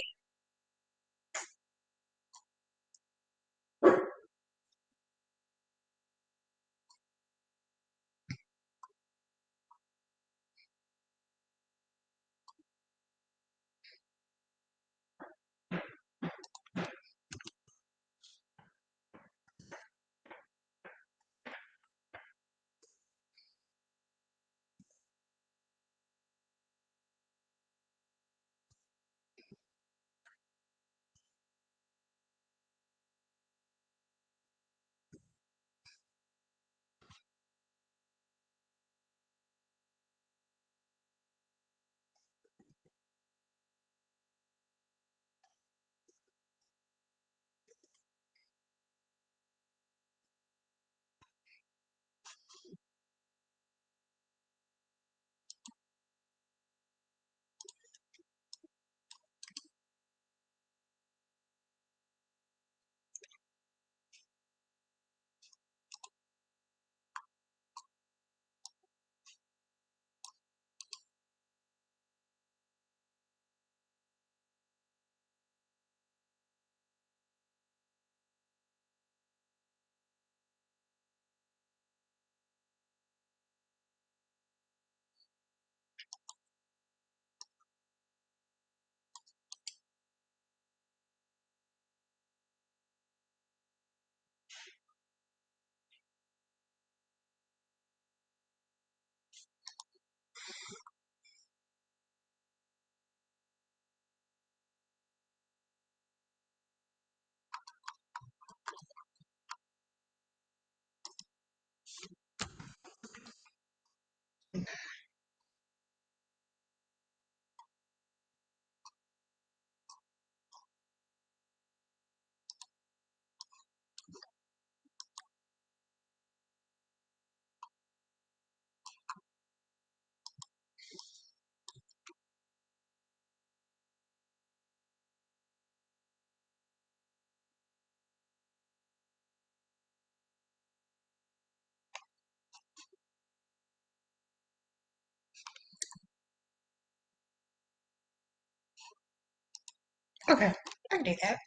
Okay, I can do that.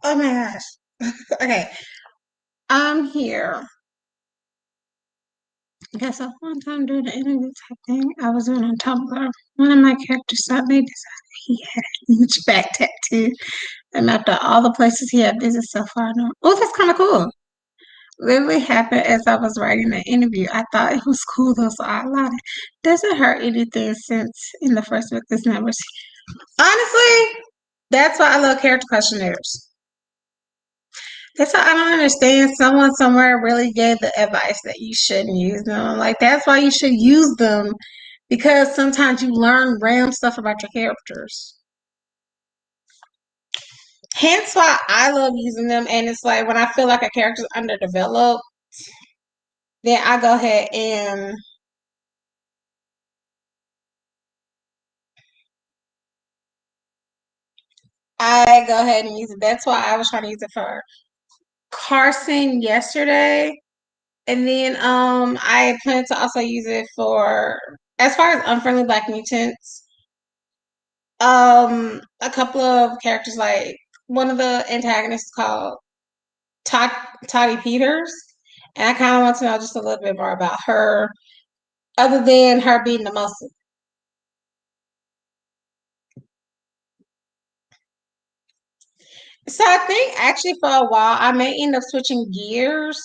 Oh my gosh. Okay, I'm here. Okay, so one time during the interview type thing, I was doing on Tumblr. One of my characters thought they decided he had a huge back tattoo and mapped out all the places he had visited so far. Oh, that's kind of cool. Literally happened as I was writing the interview. I thought it was cool though, so I allowed it. Doesn't hurt anything since in the first book this never. Honestly, that's why I love character questionnaires. That's why I don't understand. Someone somewhere really gave the advice that you shouldn't use them. Like that's why you should use them because sometimes you learn random stuff about your characters. Hence why I love using them. And it's like when I feel like a character's underdeveloped, then I go ahead and use it. That's why I was trying to use it for Carson yesterday. And then I plan to also use it for as far as unfriendly black mutants. A couple of characters like one of the antagonists called Todd, Toddy Peters. And I kind of want to know just a little bit more about her, other than her being the most. So I think actually for a while I may end up switching gears.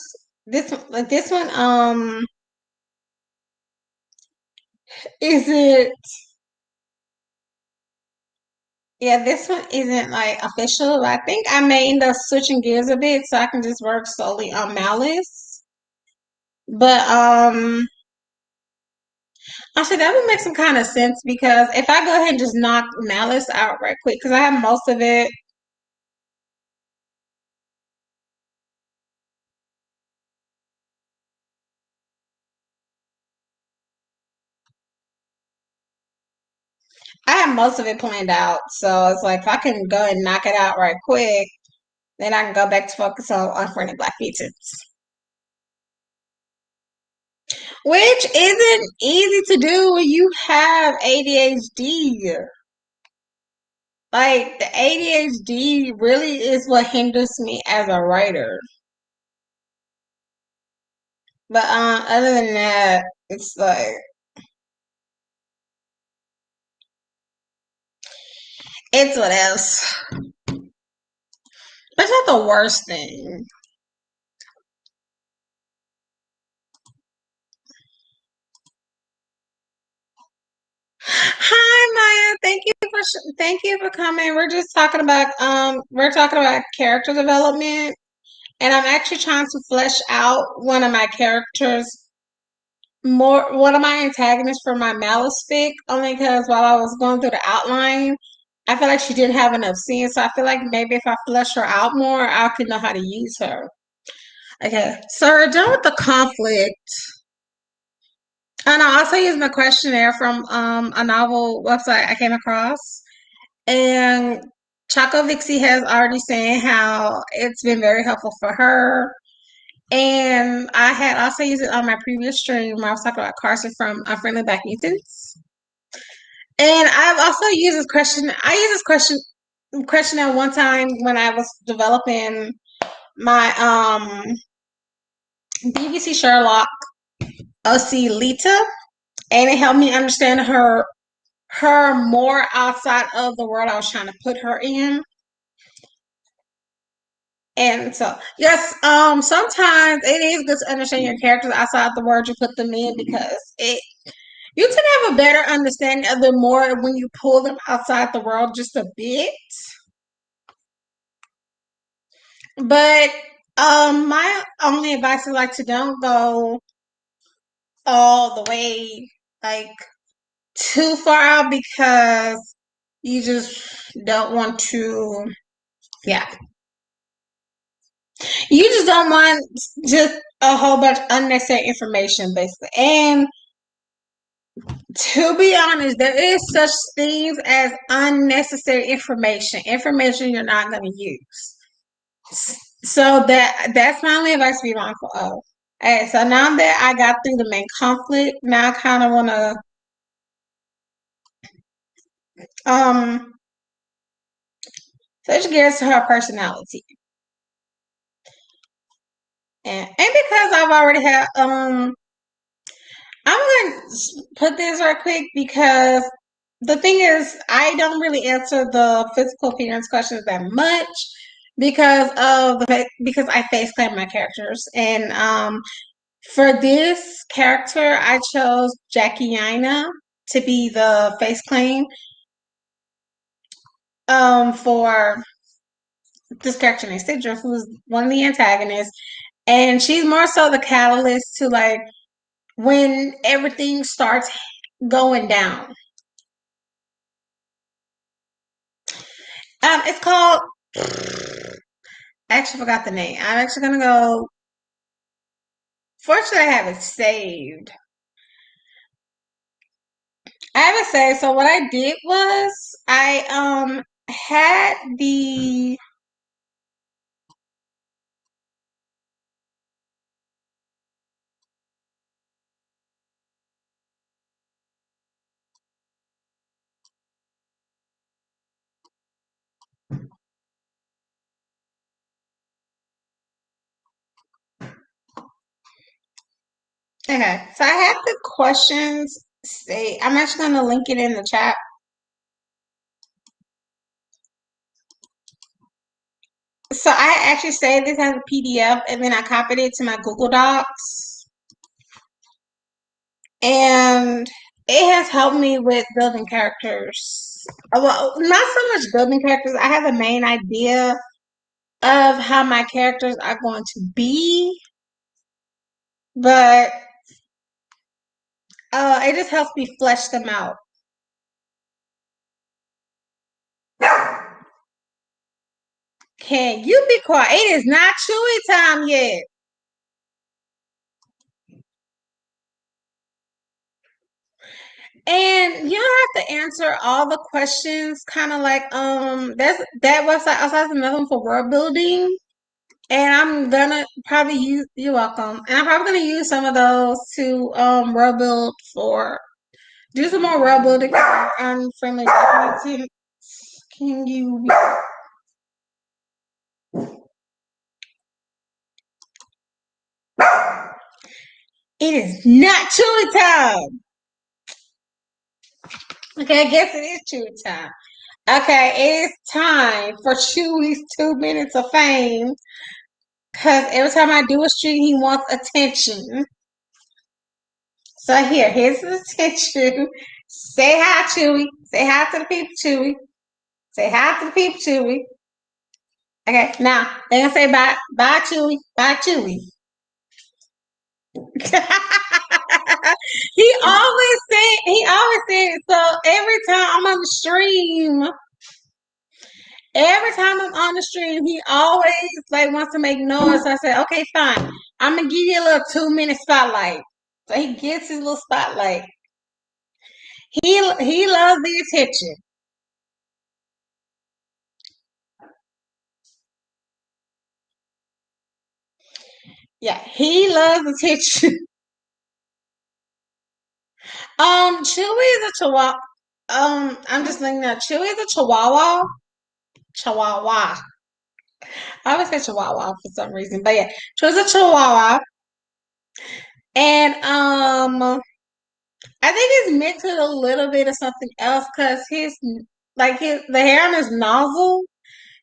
This one, is it? Yeah, this one isn't like official. I think I may end up switching gears a bit so I can just work solely on Malice. But actually that would make some kind of sense because if I go ahead and just knock Malice out right quick, because I have most of it. I have most of it planned out. So it's like if I can go and knock it out right quick, then I can go back to focus on unfriended black mutants. Which isn't easy to do when you have ADHD. Like the ADHD really is what hinders me as a writer. But other than that, it's like it's what else. That's not the worst thing. Hi Maya, thank you for coming. We're talking about character development, and I'm actually trying to flesh out one of my characters more one of my antagonists for my Malice fic, only because while I was going through the outline, I feel like she didn't have enough scenes. So I feel like maybe if I flesh her out more, I could know how to use her. Okay, so we're done with the conflict. And I also used a questionnaire from a novel website I came across. And Choco Vixie has already said how it's been very helpful for her. And I had also used it on my previous stream where I was talking about Carson from Unfriendly Black Mutants. And I've also used this question. I used this question at one time when I was developing my BBC Sherlock OC Lita, and it helped me understand her more outside of the world I was trying to put her in. And so, yes, sometimes it is good to understand your characters outside the world you put them in because it you tend to have a better understanding of them more when you pull them outside the world just a bit. But my only advice is like to don't go all the way like too far out because you just don't want to. Yeah, you just don't want just a whole bunch of unnecessary information, basically. And to be honest, there is such things as unnecessary information you're not going to use. So that's my only advice to be mindful of. Alright, so now that I got through the main conflict, now I kind of want to um switch gears to her personality, and because I've already had I'm gonna put this right quick because the thing is, I don't really answer the physical appearance questions that much because of because I face claim my characters, and for this character, I chose Jackie Aina to be the face claim for this character named Sidra, who's one of the antagonists, and she's more so the catalyst to like when everything starts going down. It's called. I actually forgot the name. I'm actually gonna go. Fortunately, I have it saved. I have it saved. So what I did was I had the okay. So I had the questions. Say I'm actually gonna link it in the chat. So I actually saved this as a PDF and then I copied it to my Google Docs. And it has helped me with building characters. Well, not so much building characters. I have a main idea of how my characters are going to be, but it just helps me flesh them out. Can you be quiet? It is not Chewy time yet. And you don't have to answer all the questions. Kind of like that's that website also has another one for world building. And I'm gonna probably use. You're welcome. And I'm probably gonna use some of those to world build for do some more world building for unfriendly content. Can you? It is not Chewy time. Okay, I guess it is Chewy time. Okay, it is time for Chewy's 2 minutes of fame. Cause every time I do a stream, he wants attention. So here's his attention. Say hi, Chewy. Say hi to the people, Chewy. Say hi to the people, Chewy. Okay, now they're gonna say bye, bye, Chewy, bye, Chewy. He always said so every time I'm on the stream. Every time I'm on the stream, he always like wants to make noise. So I said, okay, fine. I'm gonna give you a little 2 minute spotlight. So he gets his little spotlight. He loves the attention. Yeah, he loves attention. Chewy is a chihuahua. I'm just thinking that Chewy is a chihuahua. Chihuahua. I always say chihuahua for some reason, but yeah, Chewy's a chihuahua, and I think it's mixed with a little bit of something else because the hair on his nozzle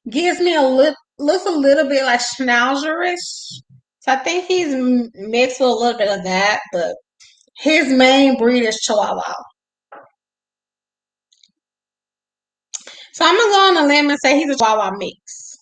gives me looks a little bit like schnauzerish. So I think he's mixed with a little bit of that, but his main breed is Chihuahua. So I'm gonna go on a limb and say he's a Chihuahua mix.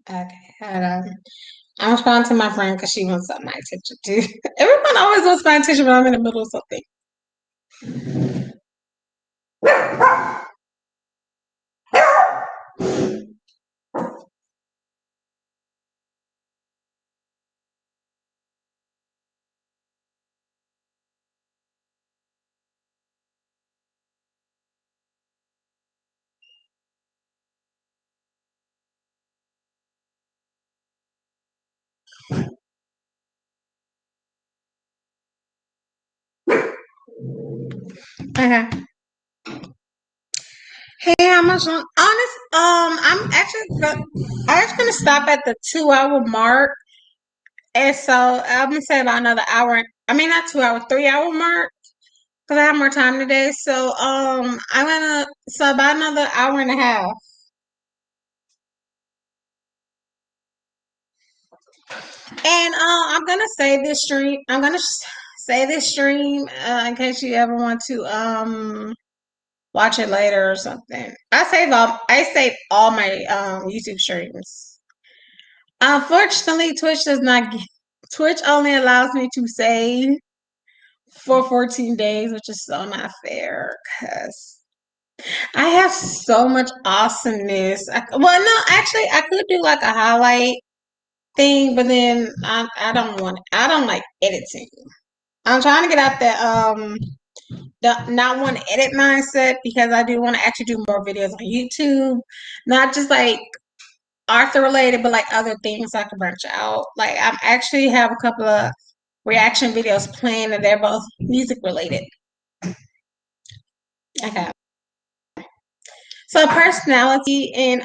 Okay, hold on. I'm responding to my friend because she wants my attention too. Everyone always wants my attention when I'm in the middle of something. Okay. Hey, how much long? Honest, I'm actually gonna stop at the 2 hour mark, and so I'm gonna say about another hour. I mean, not 2 hour, 3 hour mark, because I have more time today. So, so about another hour and a half. And I'm gonna save this stream. I'm gonna save this stream in case you ever want to watch it later or something. I save all my YouTube streams. Unfortunately, Twitch only allows me to save for 14 days, which is so not fair because I have so much awesomeness. Well, no, actually, I could do like a highlight thing, but then I don't want. I don't like editing. I'm trying to get out the not want to edit mindset because I do want to actually do more videos on YouTube, not just like Arthur related, but like other things I can branch out. Like I actually have a couple of reaction videos planned, and they're both music related. Okay. So personality and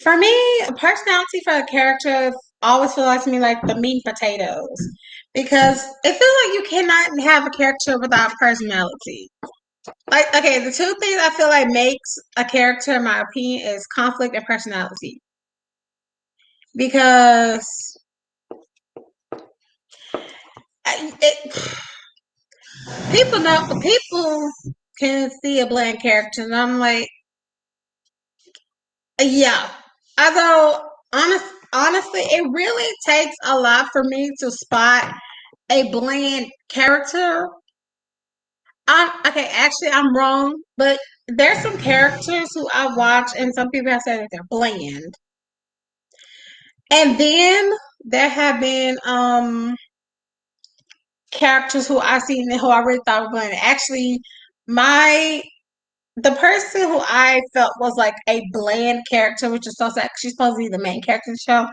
for me, personality for a character always feels like to me like the meat and potatoes because it feels like you cannot have a character without personality. Like okay, the two things I feel like makes a character, in my opinion, is conflict and personality because it people can see a bland character, and I'm like, yeah. Although honestly, it really takes a lot for me to spot a bland character. Okay, actually, I'm wrong, but there's some characters who I watch, and some people have said that they're bland, and then there have been characters who I've seen who I really thought were bland. Actually, my the person who I felt was like a bland character, which is so sad, 'cause she's supposed to be the main character of the show.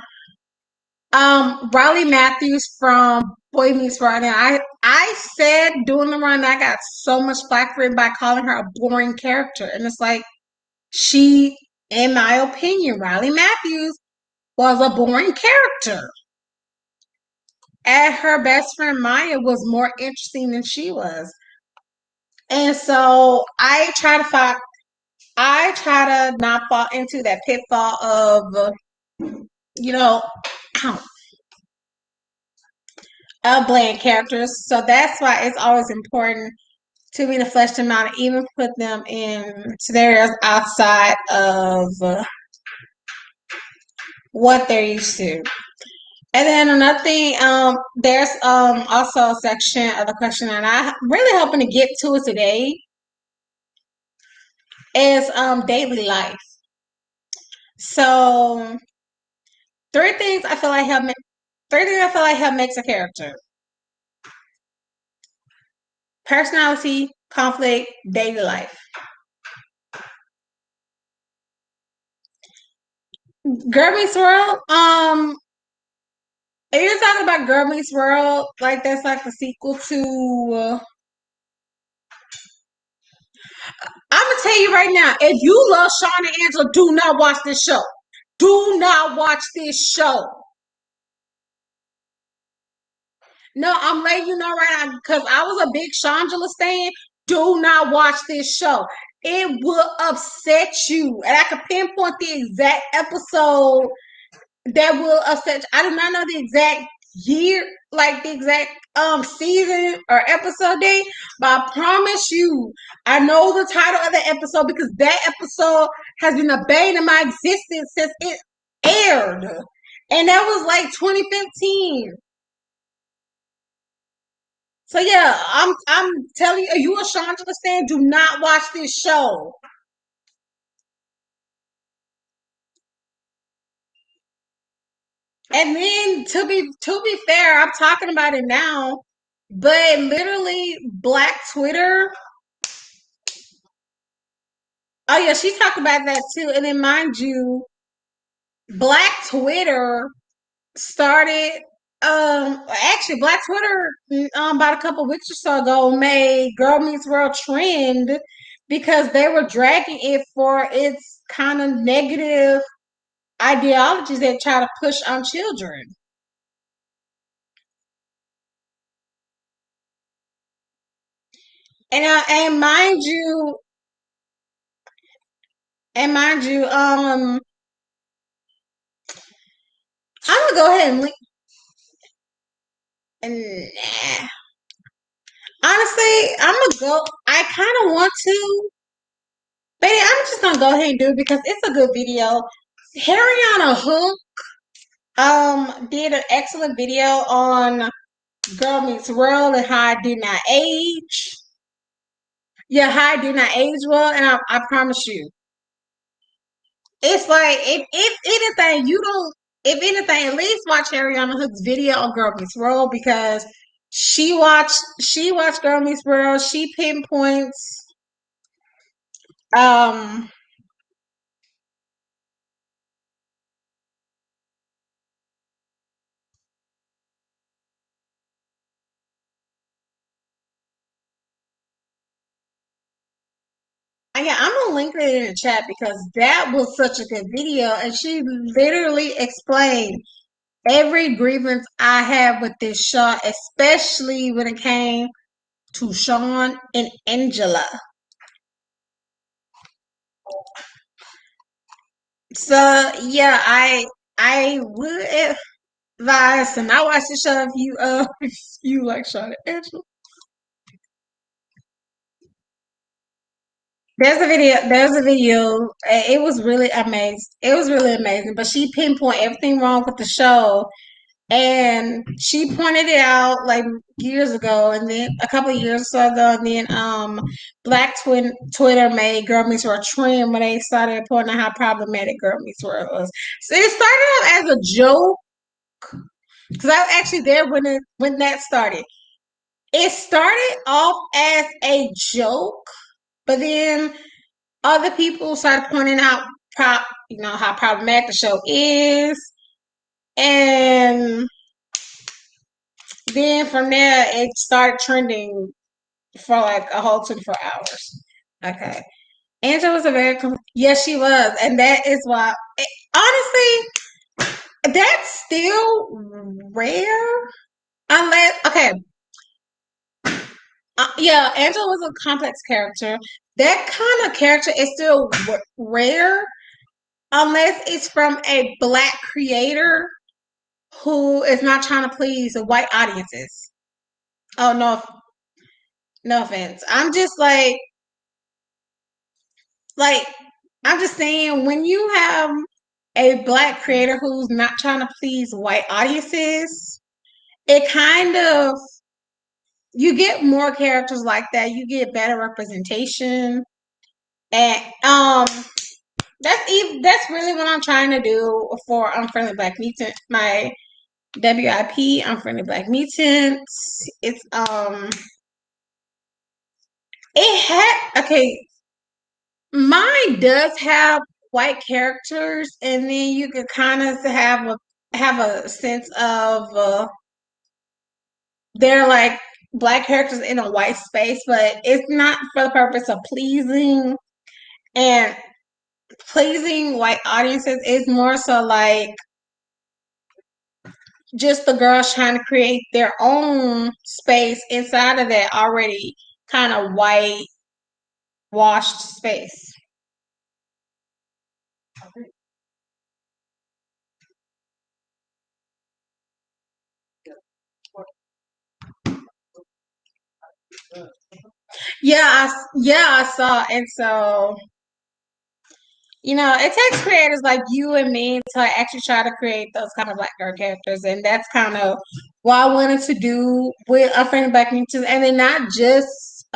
Riley Matthews from Boy Meets World. And I said doing the run, I got so much flack for it by calling her a boring character, and it's like she, in my opinion, Riley Matthews was a boring character. And her best friend Maya was more interesting than she was. And so I try to not fall into that pitfall of, you know, of bland characters. So that's why it's always important to me to flesh them out and even put them in scenarios outside of what they're used to. And then another thing, there's also a section of the question that I'm really hoping to get to today is daily life. So three things I feel like help makes a character: personality, conflict, daily life. Girl Meets World. If you're talking about Girl Meets World, like that's like the sequel to. I'm gonna tell you right now, if you love Sean and Angela, do not watch this show. Do not watch this show. No, I'm letting you know right now because I was a big Shangela stan. Do not watch this show. It will upset you, and I can pinpoint the exact episode that will affect. I do not know the exact year, like the exact season or episode date, but I promise you, I know the title of the episode because that episode has been a bane of my existence since it aired, and that was like 2015. So yeah, I'm telling you, you a Chandra stan, do not watch this show. And then to be fair, I'm talking about it now, but literally Black Twitter. Oh yeah, she talked about that too. And then mind you, Black Twitter started actually, Black Twitter, about a couple weeks or so ago, made Girl Meets World trend because they were dragging it for its kind of negative ideologies they try to push on children. And mind you, I'm gonna go ahead and link. Nah. Honestly, I'm gonna go. I kind of want to, but I'm just gonna go ahead and do it because it's a good video. Harriana Hook did an excellent video on Girl Meets World and how I did not age. Yeah, how I did not age well, and I promise you, it's like if anything, you don't. If anything, at least watch Ariana Hook's video on Girl Meets World because she watched Girl Meets World. She pinpoints um yeah, I'm gonna link it in the chat because that was such a good video, and she literally explained every grievance I have with this show, especially when it came to Sean and Angela. So yeah, I would advise to not watch the show if you if you like Sean and Angela. There's a video. It was really amazing. It was really amazing. But she pinpointed everything wrong with the show, and she pointed it out like years ago, and then a couple of years or so ago, and then Black Twitter made Girl Meets World trend when they started pointing out how problematic Girl Meets World was. So it started out as a joke because I was actually there when that started. It started off as a joke, but then other people started pointing out how problematic the show is, and then from there it started trending for like a whole 24 hours. Okay. Angela was a very yes, she was, and that is why honestly that's still rare unless okay. Yeah, Angela was a complex character. That kind of character is still rare unless it's from a black creator who is not trying to please the white audiences. Oh no, no offense. I'm just like I'm just saying when you have a black creator who's not trying to please white audiences, it kind of you get more characters like that. You get better representation, and that's really what I'm trying to do for Unfriendly Black Mutant. My WIP Unfriendly Black Mutants. It had okay. Mine does have white characters, and then you could kind of have a sense of they're like black characters in a white space, but it's not for the purpose of and pleasing white audiences. It's more so like just the girls trying to create their own space inside of that already kind of white washed space. Yeah, I saw, and so it takes creators like you and me to actually try to create those kind of black girl characters, and that's kind of what I wanted to do with Unfriended Black Mutants, and then not just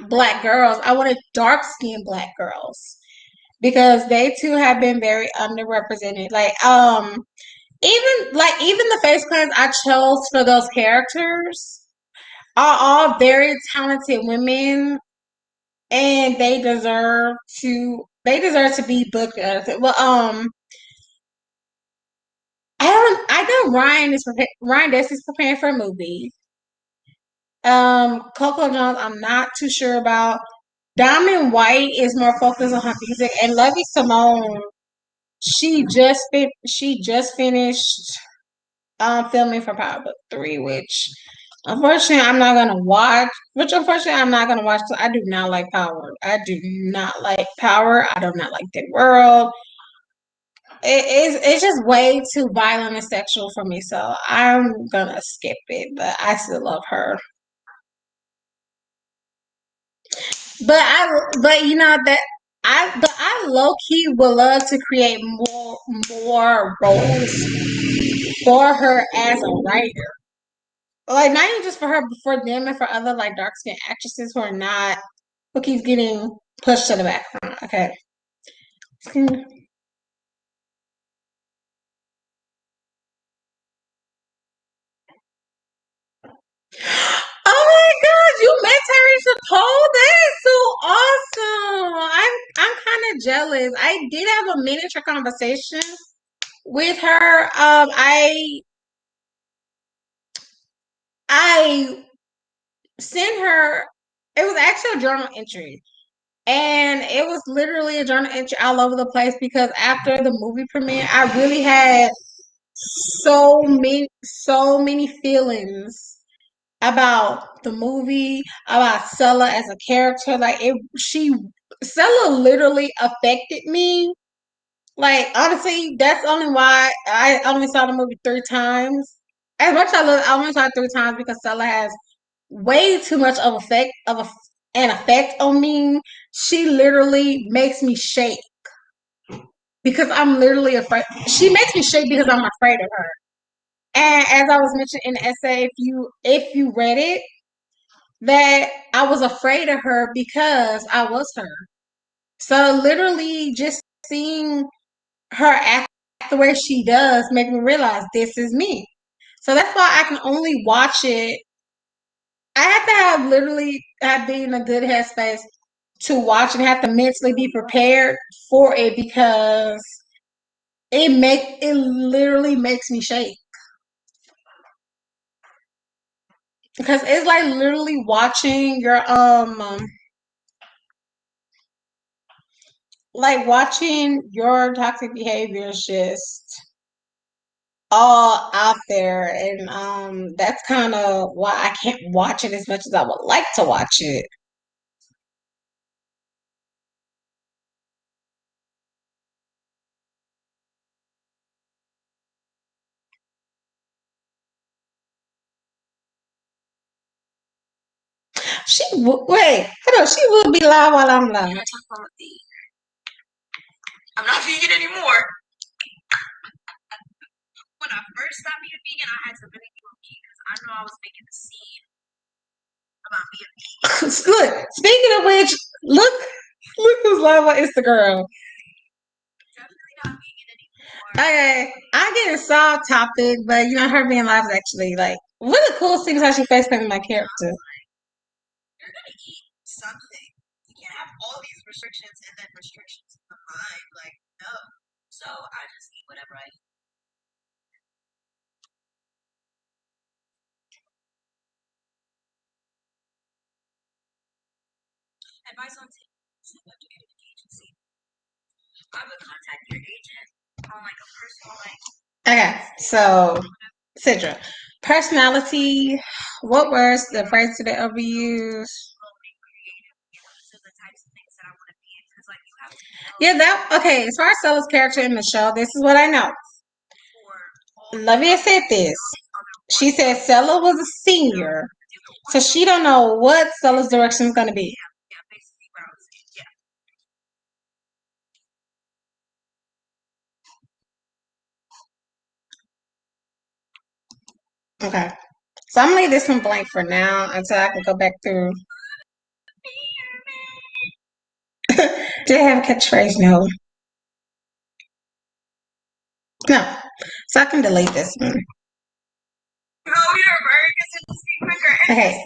black girls. I wanted dark skinned black girls because they too have been very underrepresented. Even the face clans I chose for those characters are all very talented women, and they deserve to be booked. Well, I know Ryan Destiny's preparing for a movie. Coco Jones, I'm not too sure about. Diamond White is more focused on her music, and Lovey Simone, she just finished filming for Power Book 3, which unfortunately I'm not gonna watch. Which unfortunately I'm not gonna watch because I do not like Power. I do not like Power. I do not like the world. It's just way too violent and sexual for me, so I'm gonna skip it. But I still love her. But you know that I low key would love to create more roles for her as a writer. Like not even just for her, but for them and for other like dark skinned actresses who are not who keeps getting pushed to the background. Okay. Oh my god, you met Teresa Cole? That is so awesome. I'm kind of jealous. I did have a miniature conversation with her. I sent her. It was actually a journal entry, and it was literally a journal entry all over the place because after the movie premiere, I really had so many feelings about the movie, about Stella as a character. Like Stella literally affected me. Like honestly, that's only why I only saw the movie 3 times. As much as I only saw it 3 times because Stella has way too much an effect on me. She literally makes me shake because I'm literally afraid. She makes me shake because I'm afraid of her. And as I was mentioning in the essay, if you read it, that I was afraid of her because I was her. So literally just seeing her act the way she does make me realize this is me. So that's why I can only watch it. I have to have been in a good headspace to watch and have to mentally be prepared for it because it literally makes me shake. Because it's like literally watching your toxic behaviors just all out there, and that's kind of why I can't watch it as much as I would like to watch it. Wait, hold on, she will be live while I'm live. I'm not vegan anymore. When I first stopped being vegan, I had to really do it because I know I was making a scene about being vegan. Look, speaking of which, look who's live on Instagram. Definitely not vegan anymore. Okay, I'm getting soft topic, but you know her being live is actually like one of the coolest things how she face painted my character. You're gonna eat something. You can't have all these restrictions and then restrictions in the mind. Like, no. So I just eat whatever I eat. Advice on investigative agency. I would contact your agent on like a personal like. Okay, so Sidra, personality. What words, the phrase today overused? Yeah, that okay. As far as Stella's character in the show, this is what I know. Lavia said this. She said Stella was a senior, so she don't know what Stella's direction is going to be. Okay, so I'm gonna leave this one blank for now until I can go back through. Do they have a catchphrase? No. No. So I can delete this one. Okay.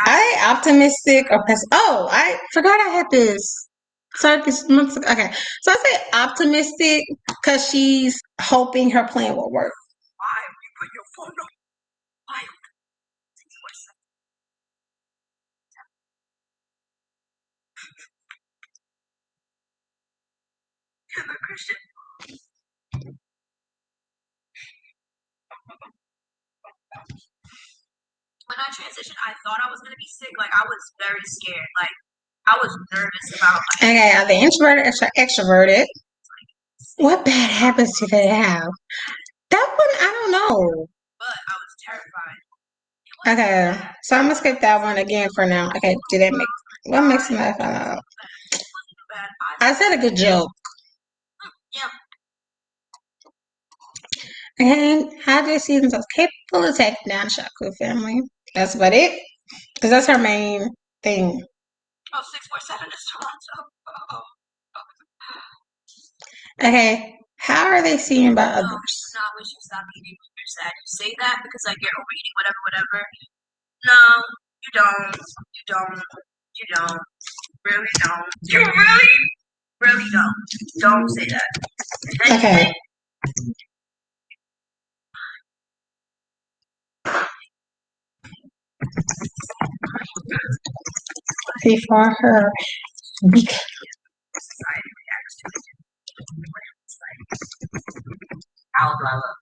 I optimistic or Oh, I forgot I had this. Sorry, this months ago. Okay, so I say optimistic because she's hoping her plan will work. When I transitioned, I thought I was gonna be sick. Like I was very scared. Like I was nervous about. Like, Okay, are they introverted, extroverted? What bad habits do they have? That one, I don't know. But I was terrified. Okay, so I'm gonna skip that one again for now. Okay, did they make what makes them laugh out loud? I said a good joke. Yeah. And how do you see themselves capable of taking down Shaku family? That's about it. Because that's her main thing. Oh, 647 is Toronto. Oh. Okay, how are they seen by others? No, I wish you stop eating when you're sad. You say that because I get overeating, whatever. No, you don't. You don't. You don't. Really don't. You really don't. Don't say that. Okay. Before her. Society reacts to it. It's like, how do I look?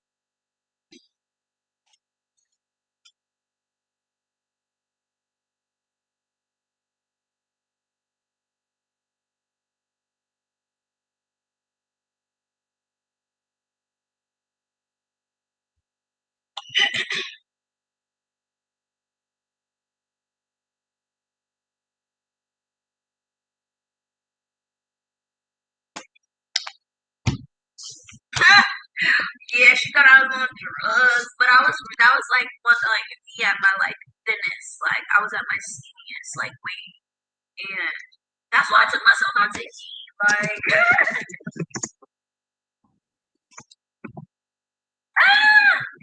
Yeah, she thought I was on drugs, but that was like one like me at my like thinnest, like I was at my skinniest like weight, and that's why I took myself on to eat. Like,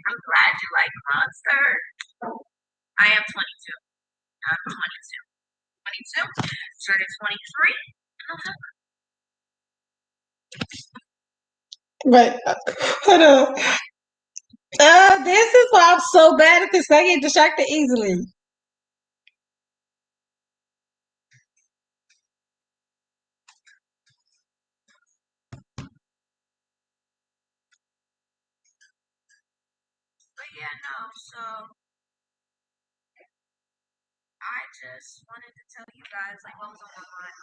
I'm glad you like Monster. I am 22. I'm 22. 22. Started 23. But hold on. This is why I'm so bad at this. I get distracted easily. But yeah, no. So I just wanted to tell you guys like what was on my mind.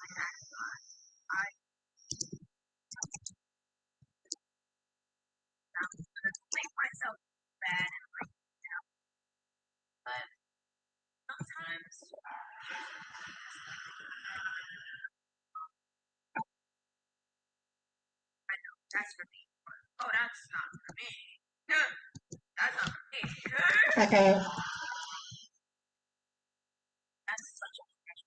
Like, I make myself bad, but sometimes that's for me. Oh, that's not for me. That's not for me. Okay. That's such a thing.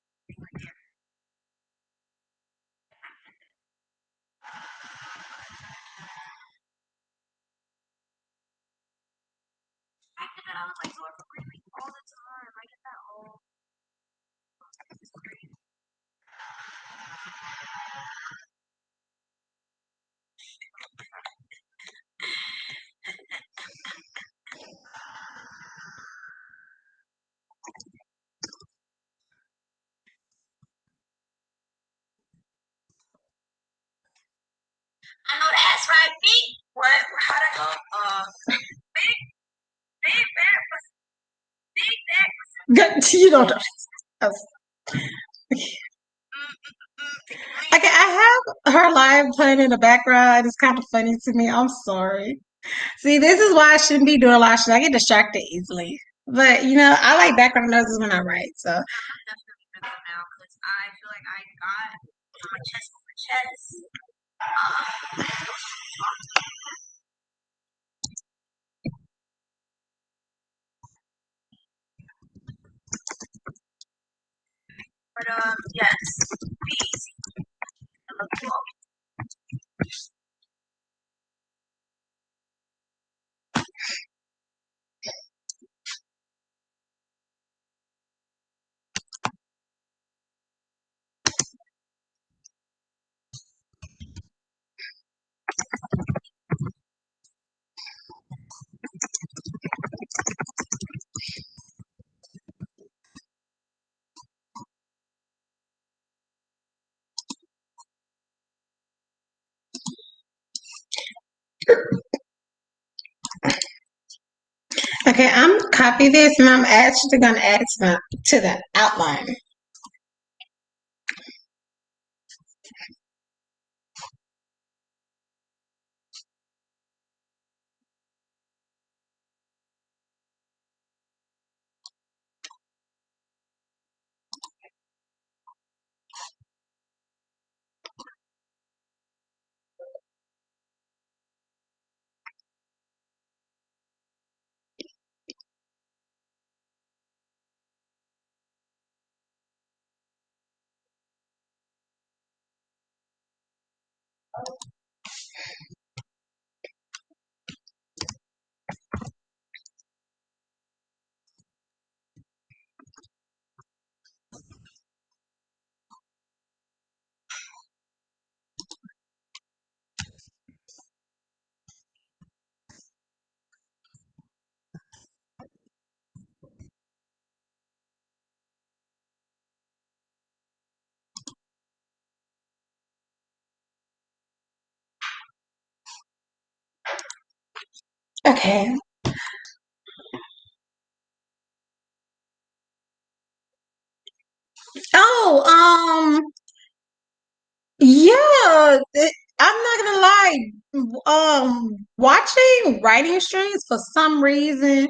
I get that I was like sore for breathing all the time. I get that whole. It's crazy. I know that's right, big. What? How'd I go? Big, big back, big back. Good. You don't know. Okay, I have her live playing in the background. It's kind of funny to me. I'm sorry. See, this is why I shouldn't be doing a lot of shit. I get distracted easily. But I like background noises when I write. So I'm definitely gonna go now because I feel like I got my chest on my chest. But yes, be easy. I love you all. Okay, I'm copy this and I'm actually gonna add it to the outline. Okay. Oh, yeah. I'm not gonna lie. Watching writing streams for some reason,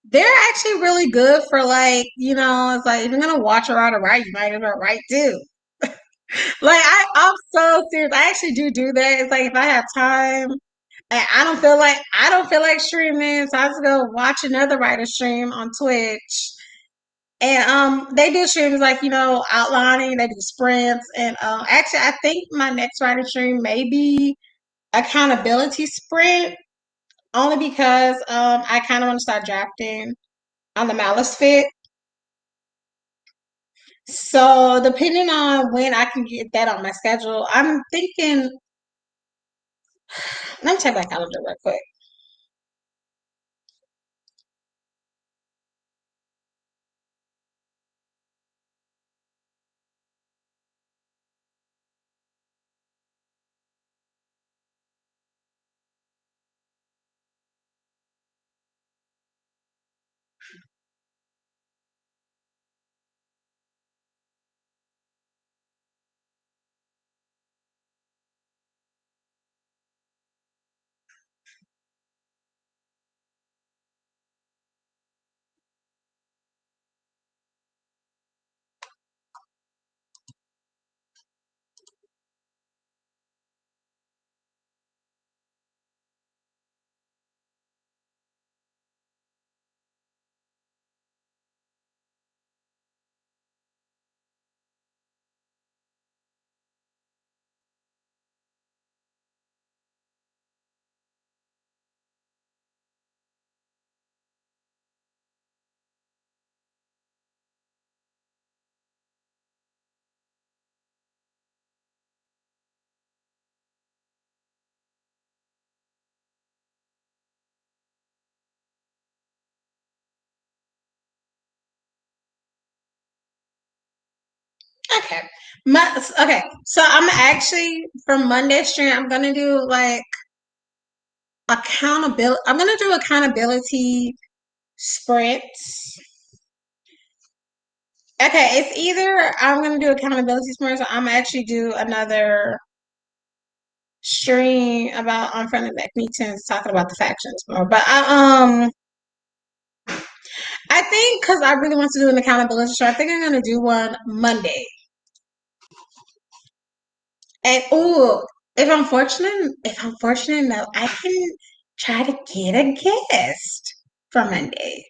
they're actually really good for like, it's like if you're gonna watch a writer write, you might as well write too. Like I'm so serious. I actually do that. It's like if I have time and I don't feel like streaming, so I just go watch another writer stream on Twitch. And they do streams like, outlining, they do sprints. And actually I think my next writer stream may be accountability sprint, only because I kind of want to start drafting on the Malice fit. So depending on when I can get that on my schedule, I'm thinking. Let me check my calendar real quick. Okay. Okay. So I'm actually from Monday stream, I'm gonna do like accountability. I'm gonna do accountability sprints. Okay, it's either I'm gonna do accountability sprints or I'm actually do another stream about on front of Neck Meetings talking about the factions more. But I think because I really want to do an accountability stream, I think I'm gonna do one Monday. And if I'm fortunate enough, I can try to get a guest for Monday.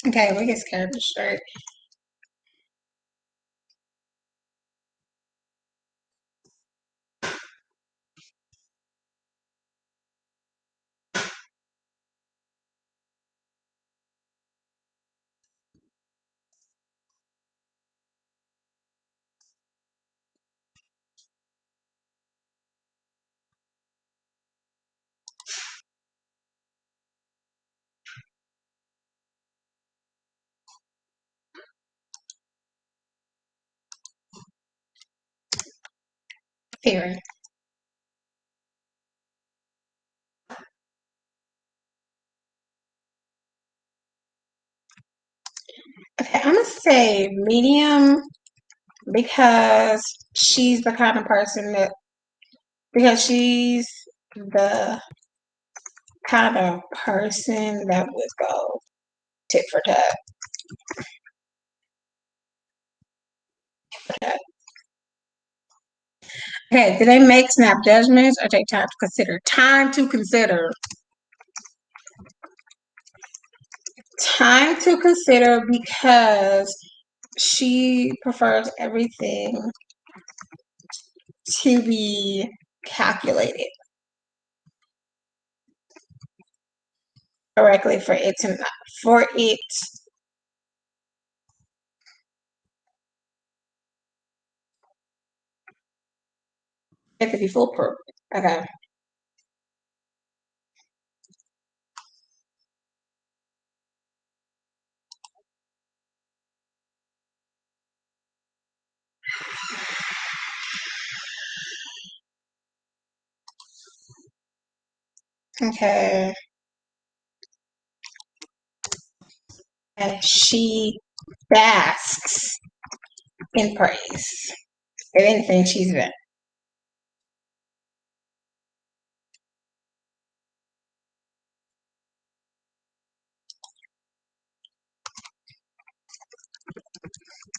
Okay, we get character straight. Theory. Okay, I'm gonna say medium because she's the kind of person that because she's the kind of person that would go tit for tat. Okay, do they make snap judgments or take time to consider? Time to consider. Time to consider because she prefers everything to be calculated correctly for it to be foolproof. Okay. Okay. And she basks in praise. If anything, she's been.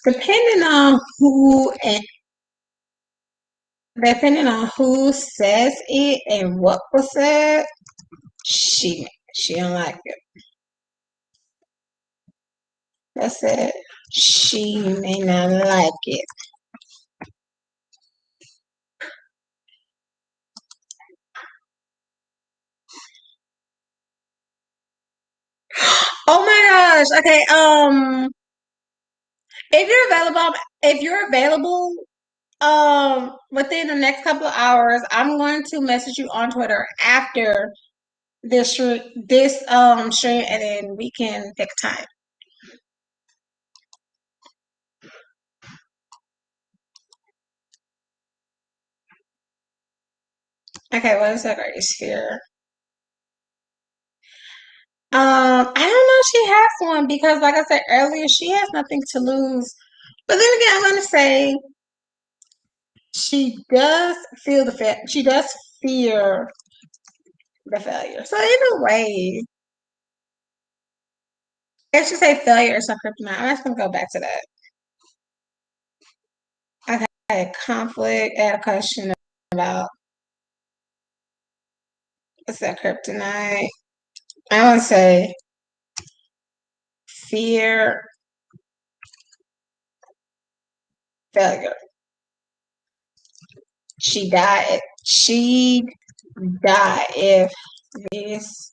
Depending on who and depending on who says it and what was said, she don't like it. That's it. She may not like it. Oh my gosh. Okay. If you're available, within the next couple of hours, I'm going to message you on Twitter after this stream, and then we can pick a time. Okay, what is that greatest fear? I don't know if she has one because, like I said earlier, she has nothing to lose. But then again, I'm gonna say she does feel she does fear the failure. So either way, if she say failure or some kryptonite, I'm just gonna go back to that. Okay, conflict. Add a question about what's that kryptonite? I would say fear failure. She'd die if this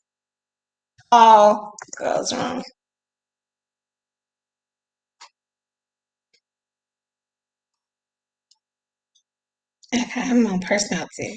all goes wrong. Okay, I'm on personality.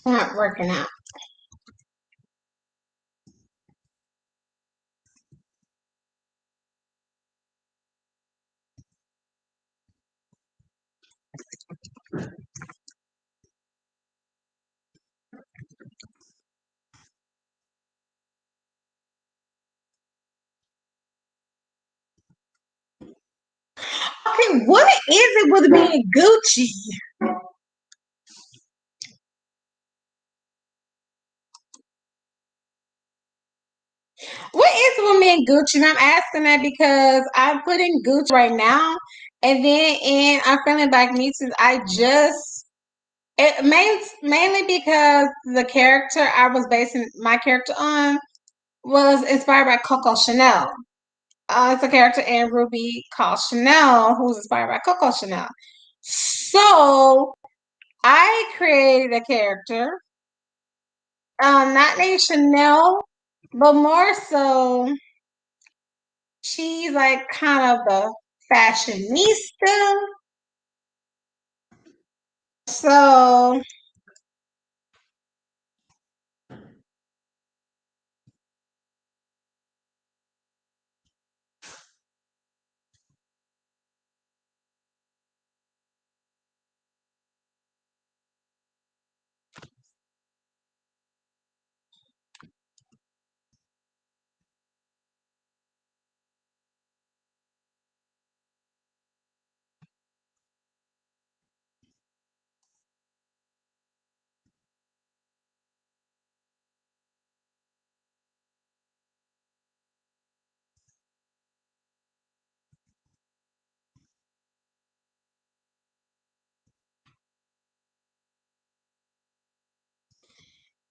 Not working out. what is it with being Gucci? What is it with me and Gucci? And I'm asking that because I'm putting Gucci right now, and then in I'm feeling like me too. I just mainly because the character I was basing my character on was inspired by Coco Chanel. It's a character in Ruby called Chanel, who's inspired by Coco Chanel. So I created a character, not named Chanel, but more so she's like kind of the fashionista. So,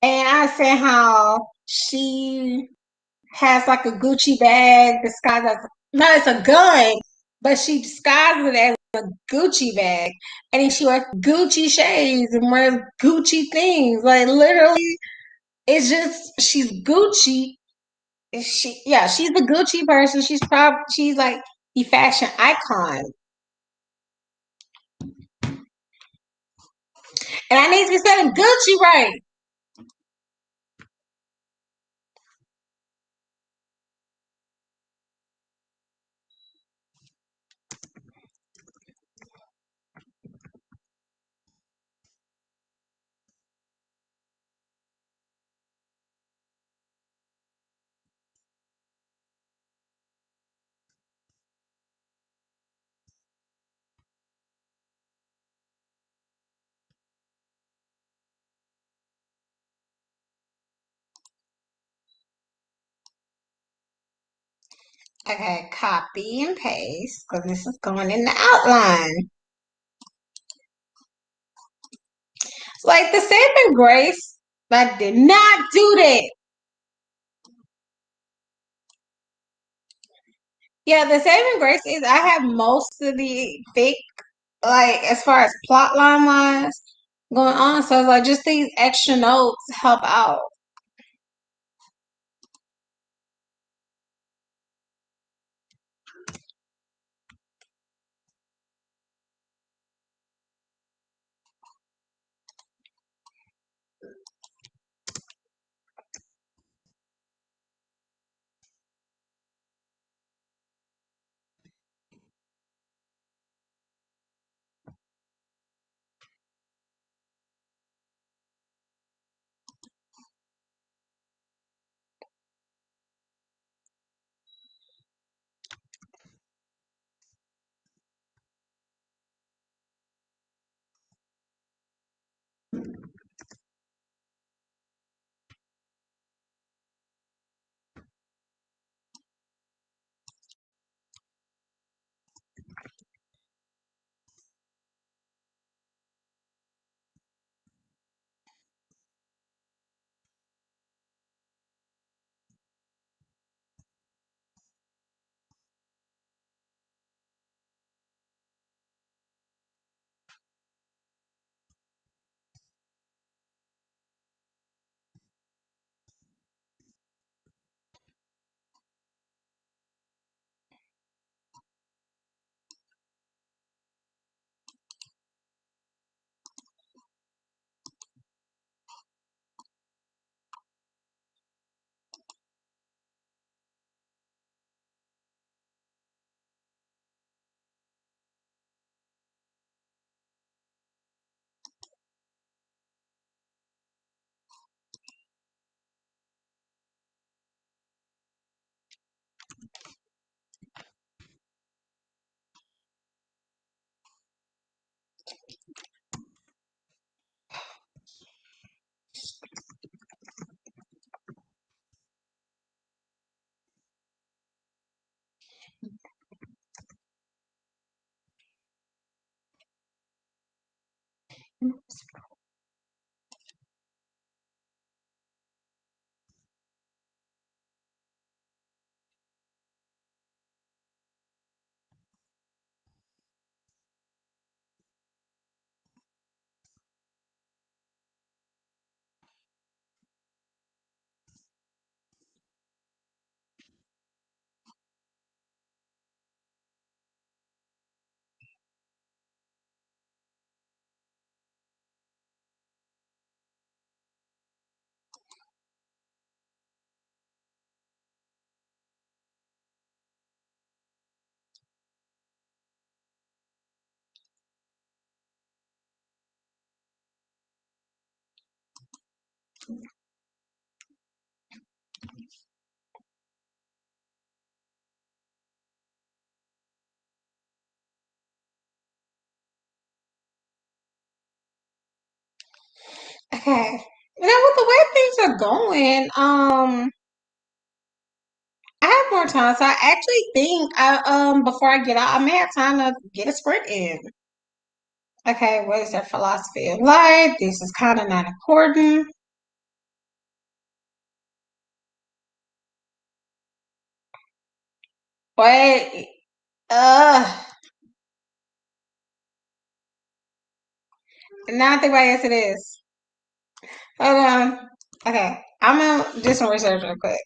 and I said how she has like a Gucci bag disguised as no, it's a gun, but she disguises it as a Gucci bag, and then she wears Gucci shades and wears Gucci things. Like literally, it's just she's Gucci. She's the Gucci person. She's like the fashion icon, and I need to be saying Gucci right. Okay, copy and paste because this is going in the outline. Like the saving grace, I did not do that. Yeah, the saving grace is I have most of the thick, like as far as plot line wise going on. So it's like just these extra notes help out. Okay. Now with the way things are going, I have more time, so I actually think I before I get out, I may have time to get a sprint in. Okay, what is their philosophy of life? This is kind of not important. Wait, uh, now I think my answer is. Hold on. Okay, I'm gonna do some research real quick.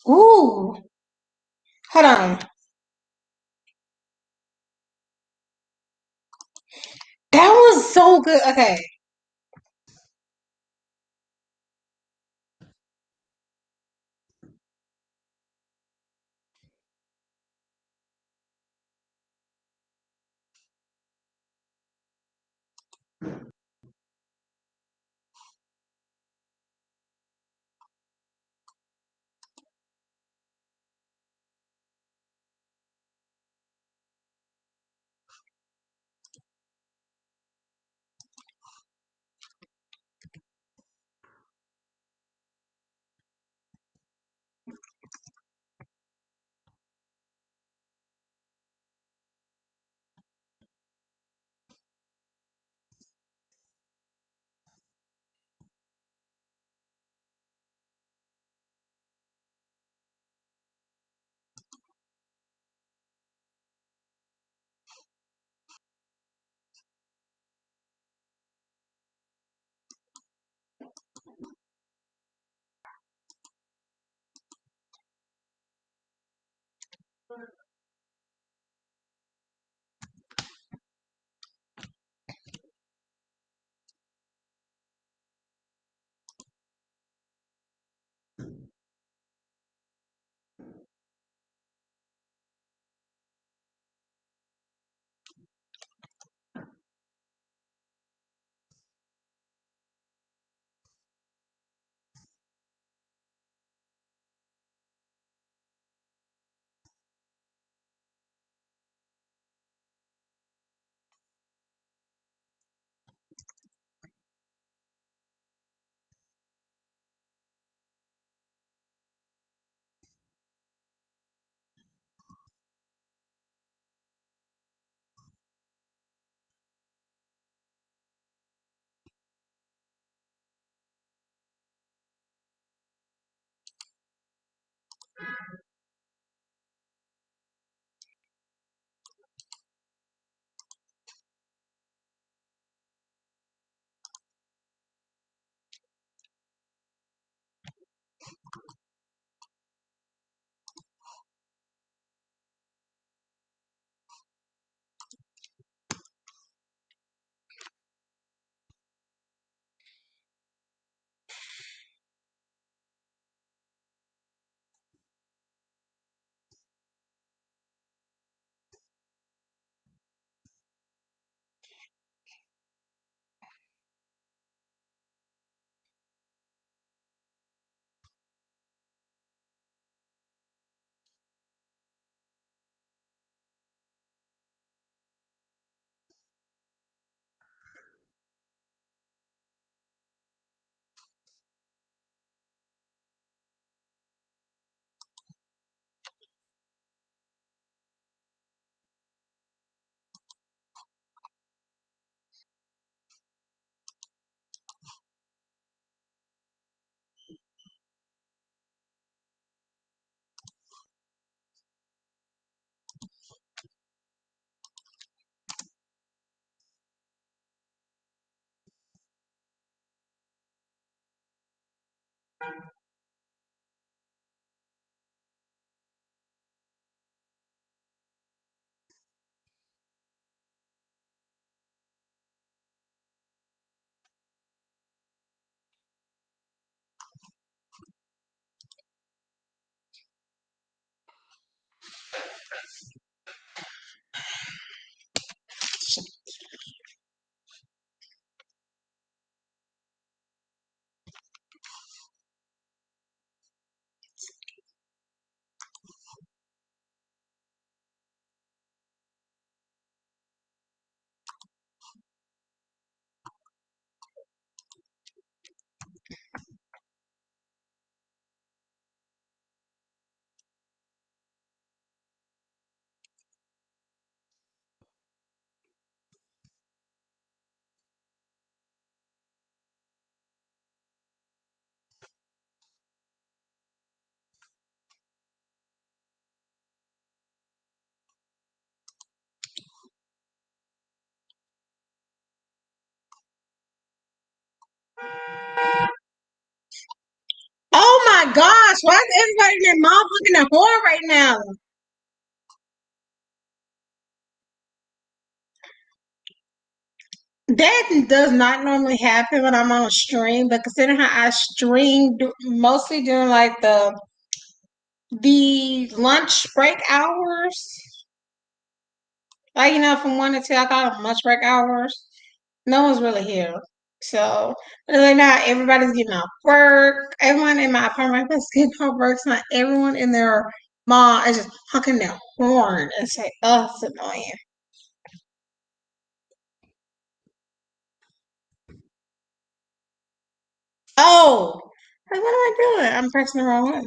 Ooh, hold on. That was so good. Okay. Oh my gosh, why is everybody in their mouth looking at horror right now? That does not normally happen when I'm on a stream, but considering how I stream mostly during like the lunch break hours, like from 1 to 2, I call them lunch break hours. No one's really here, so like now everybody's getting off work. Everyone in my apartment is getting off work. So not everyone in their mom is just honking their horn and say, "Oh, it's annoying." Oh, like what am I doing? I'm pressing the wrong one.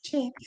Jesus.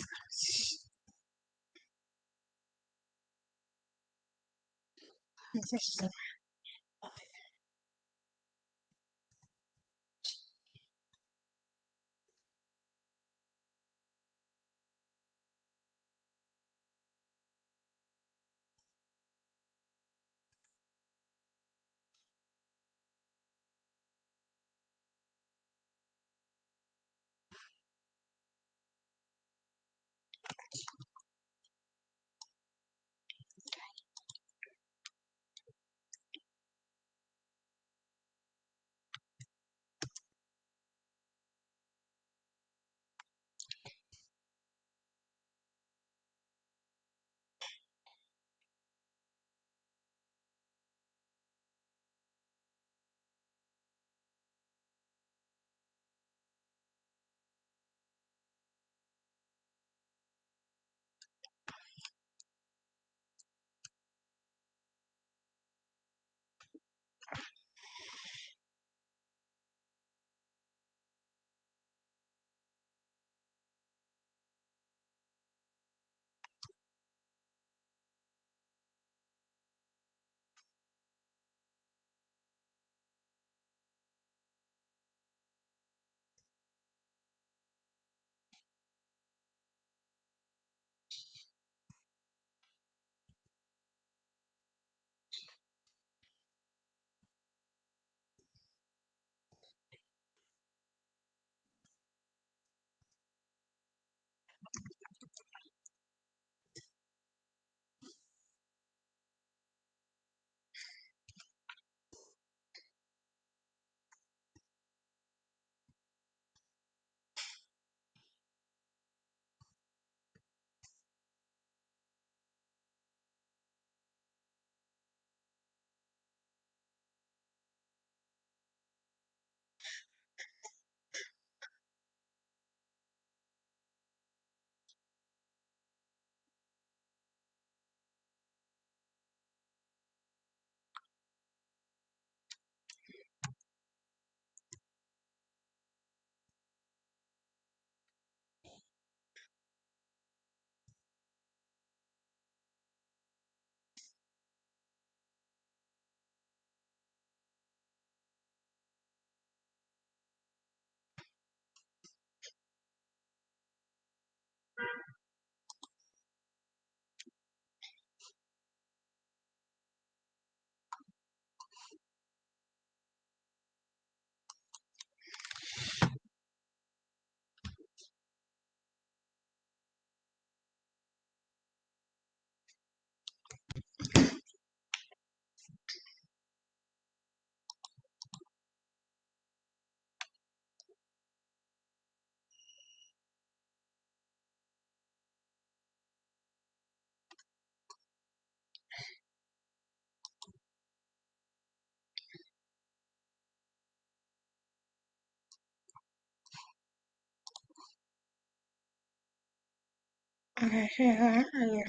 Okay, yeah, yeah.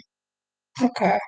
Okay.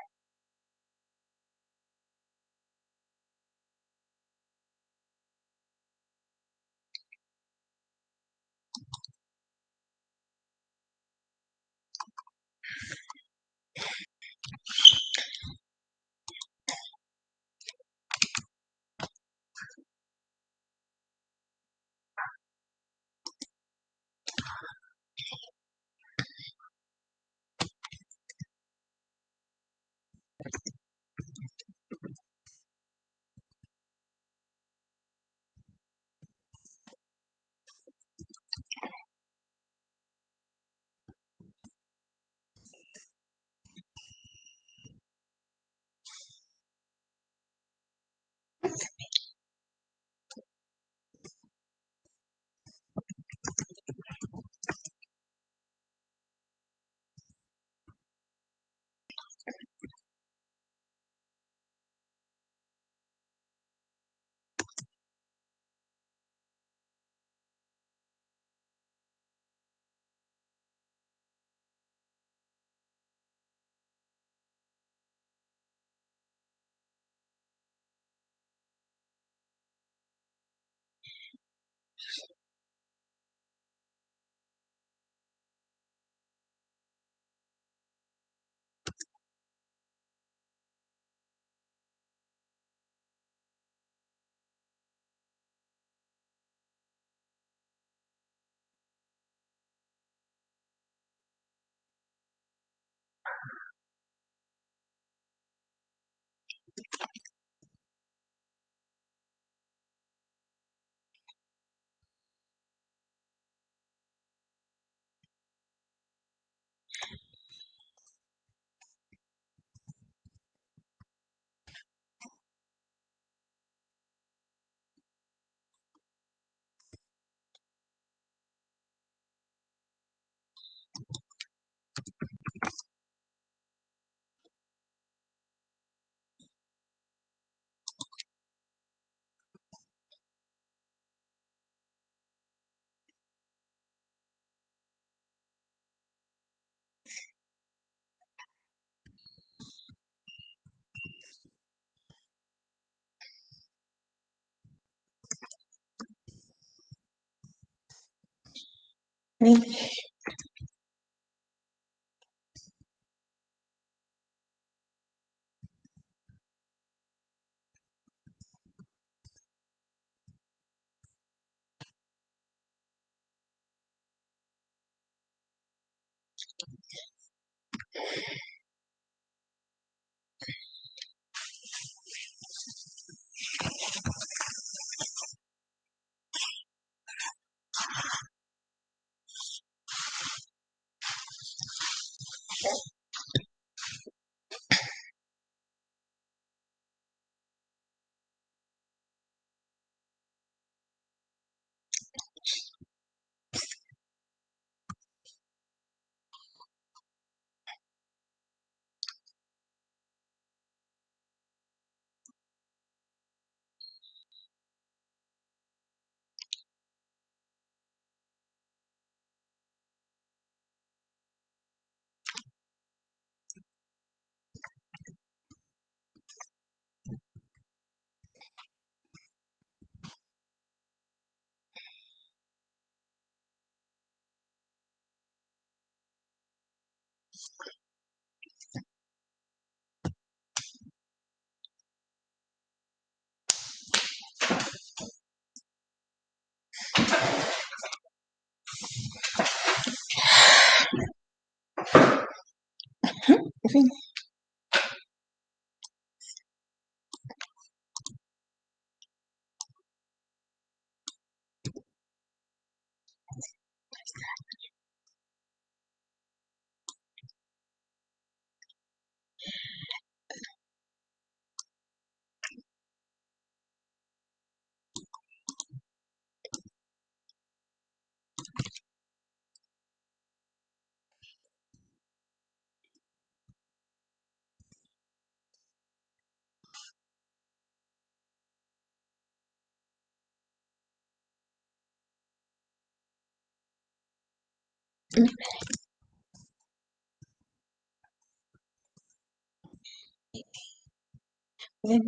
Okay.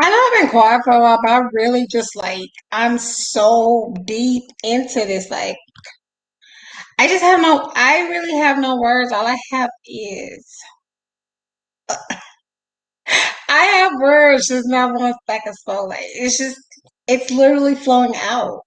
I know I've been quiet for a while, but I really just like I'm so deep into this. Like I really have no words. All I have is I have words, just not one back and forth. Like it's literally flowing out.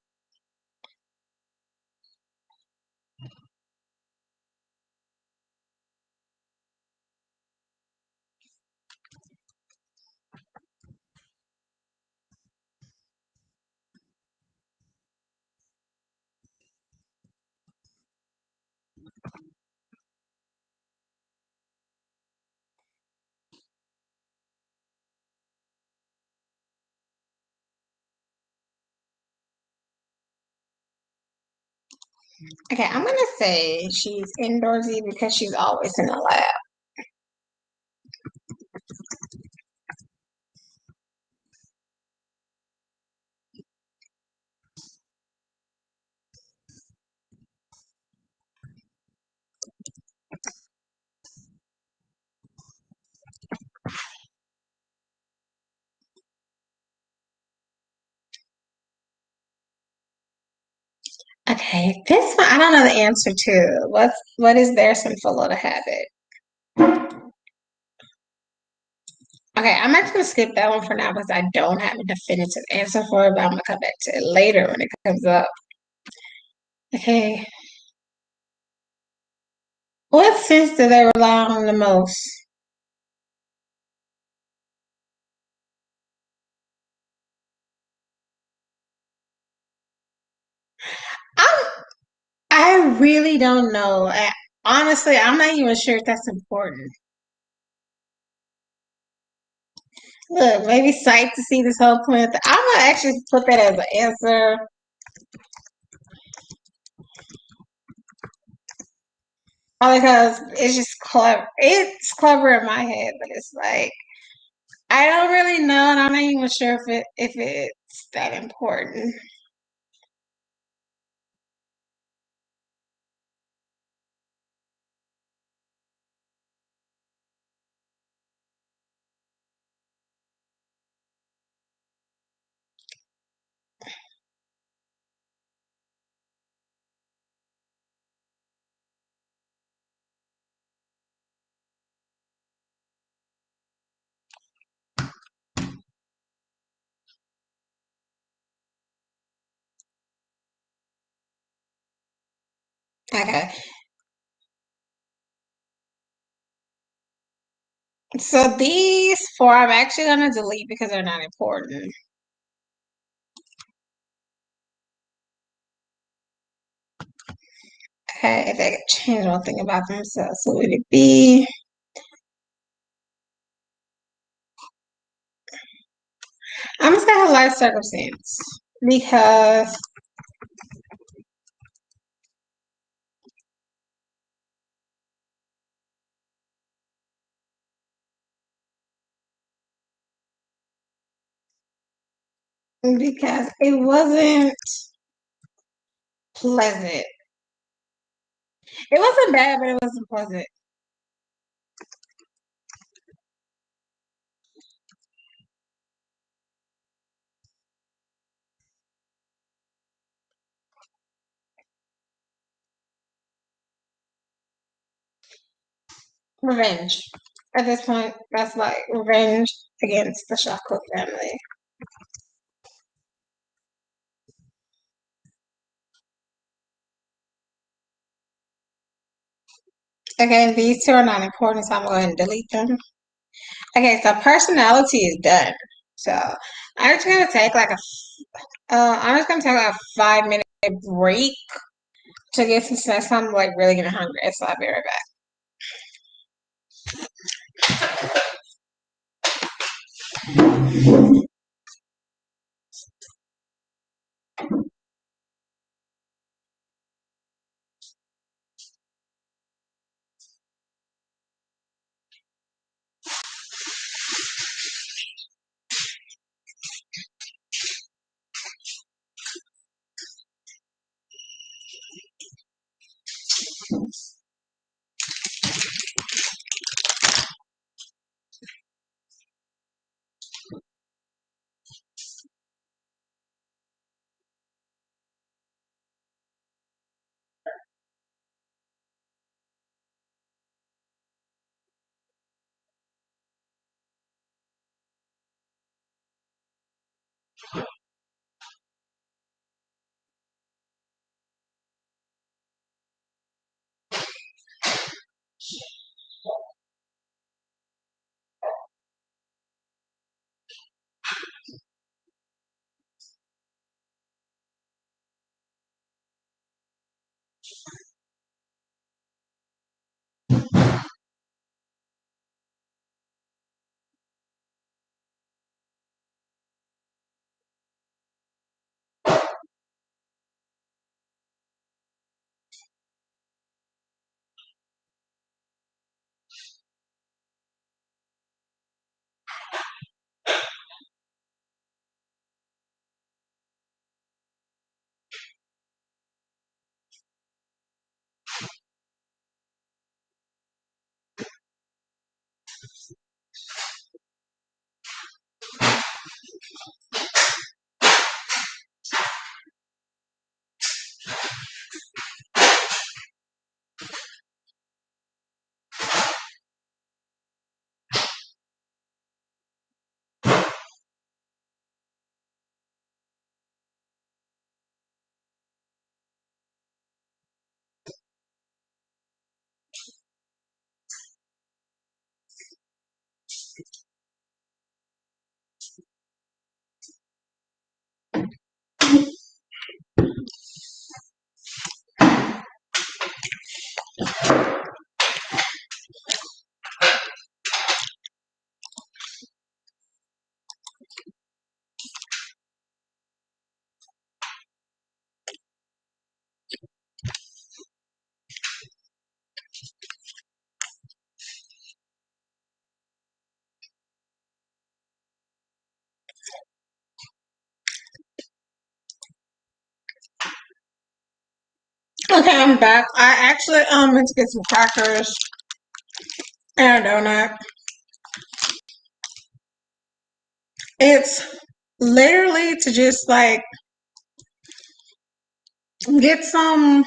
Okay, I'm gonna say she's indoorsy because she's always in the lab. Okay, this one I don't know the answer to. What is their sinful little habit? Okay, I'm actually gonna skip that one for now because I don't have a definitive answer for it, but I'm gonna come back to it later when it comes up. Okay, what sense do they rely on the most? I'm, I really don't know. Honestly, I'm not even sure if that's important. Look, maybe sight to see this whole plan. I'm gonna actually put that as an answer. All because it's just clever. It's clever in my head, but it's like I don't really know, and I'm not even sure if it's that important. Okay, so these four I'm actually gonna delete because they're not important. Okay, if I could change one thing about themselves, what would it be? I'm just gonna have life circumstance because it wasn't pleasant. It wasn't bad, but it wasn't pleasant. Revenge. At this point, that's like revenge against the Shawcook family. Okay, these two are not important, so I'm going to delete them. Okay, so personality is done. So I'm just gonna take like I'm just gonna take like a 5 minute break to get some snacks. I'm like really getting hungry, so I'll be right back. Okay, I'm back. I actually went to get some crackers and a donut. It's literally to just like get some.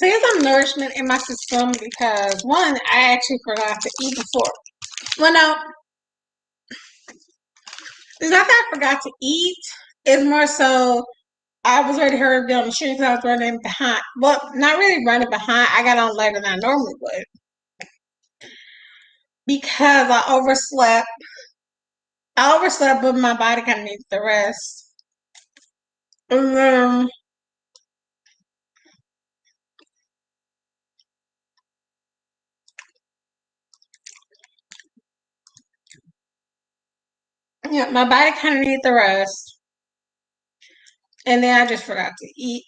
To get some nourishment in my system because one, I actually forgot to eat before. Well, no, it's not that I forgot to eat. It's more so I was ready to hurry up get on the street because I was running behind. Well, not really running behind. I got on later than I normally would because I overslept. I overslept, but my body kind of needs the rest. And then, yeah, my body kind of needs the rest. And then I just forgot to eat.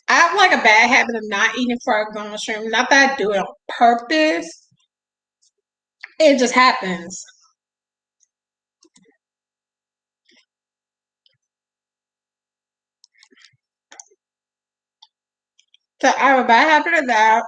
I have like a bad habit of not eating before I go on the stream. Not that I do it on purpose. It just happens. So I have a bad habit of that.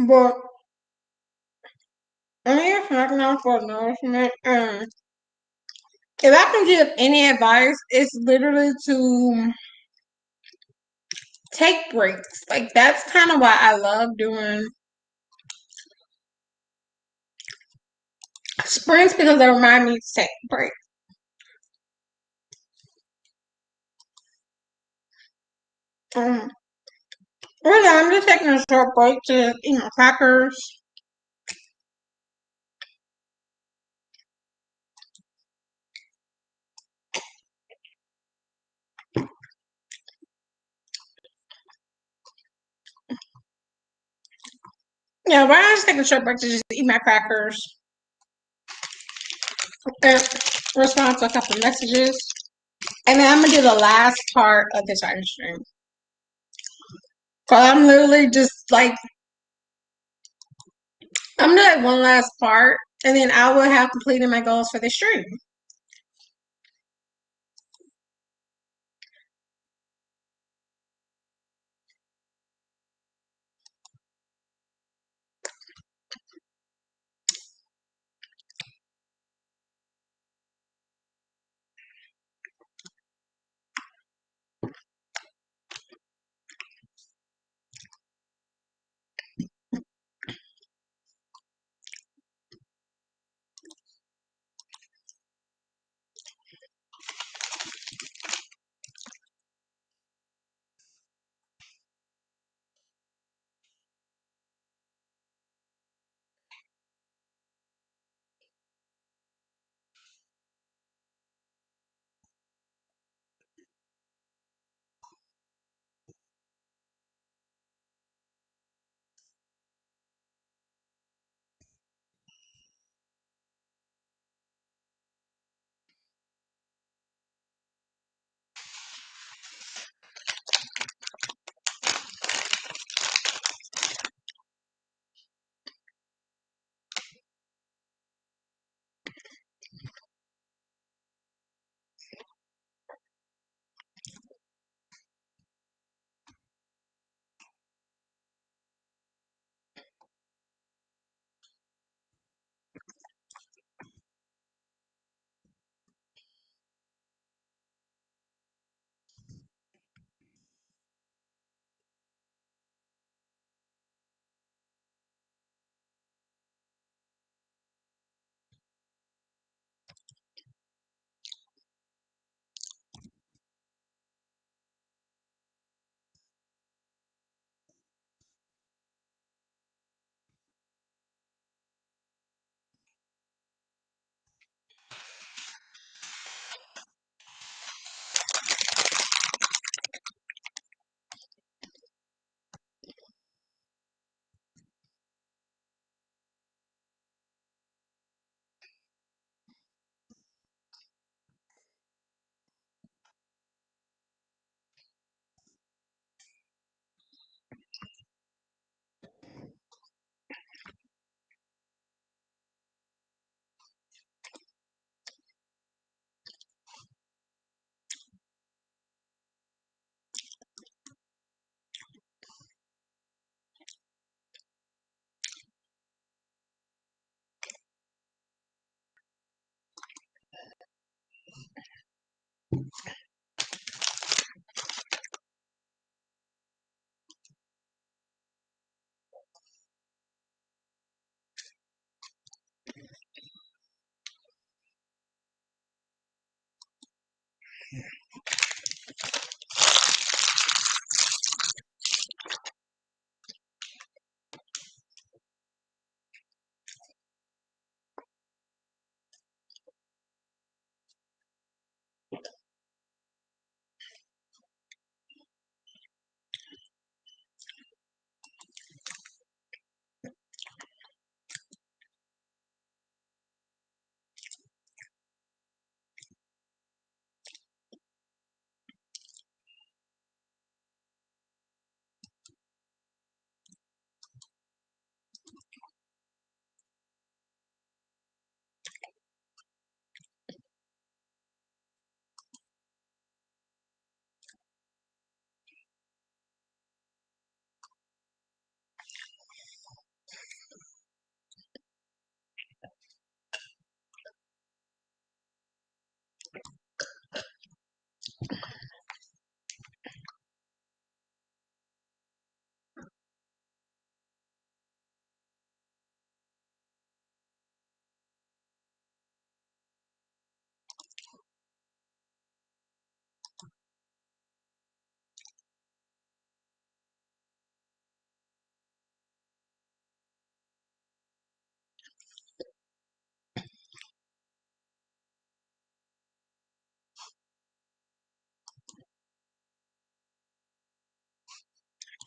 But I mean, it's not enough for nourishment. If I can give any advice, it's literally to take breaks. Like that's kind of why I love doing sprints because they remind me to take breaks. Um, really, I'm just taking a short break to eat my crackers. Yeah, why not just take a short break to just eat my crackers and respond to a couple of messages. And then I'm gonna do the last part of this item stream. So I'm literally just like I'm doing one last part, and then I will have completed my goals for the stream.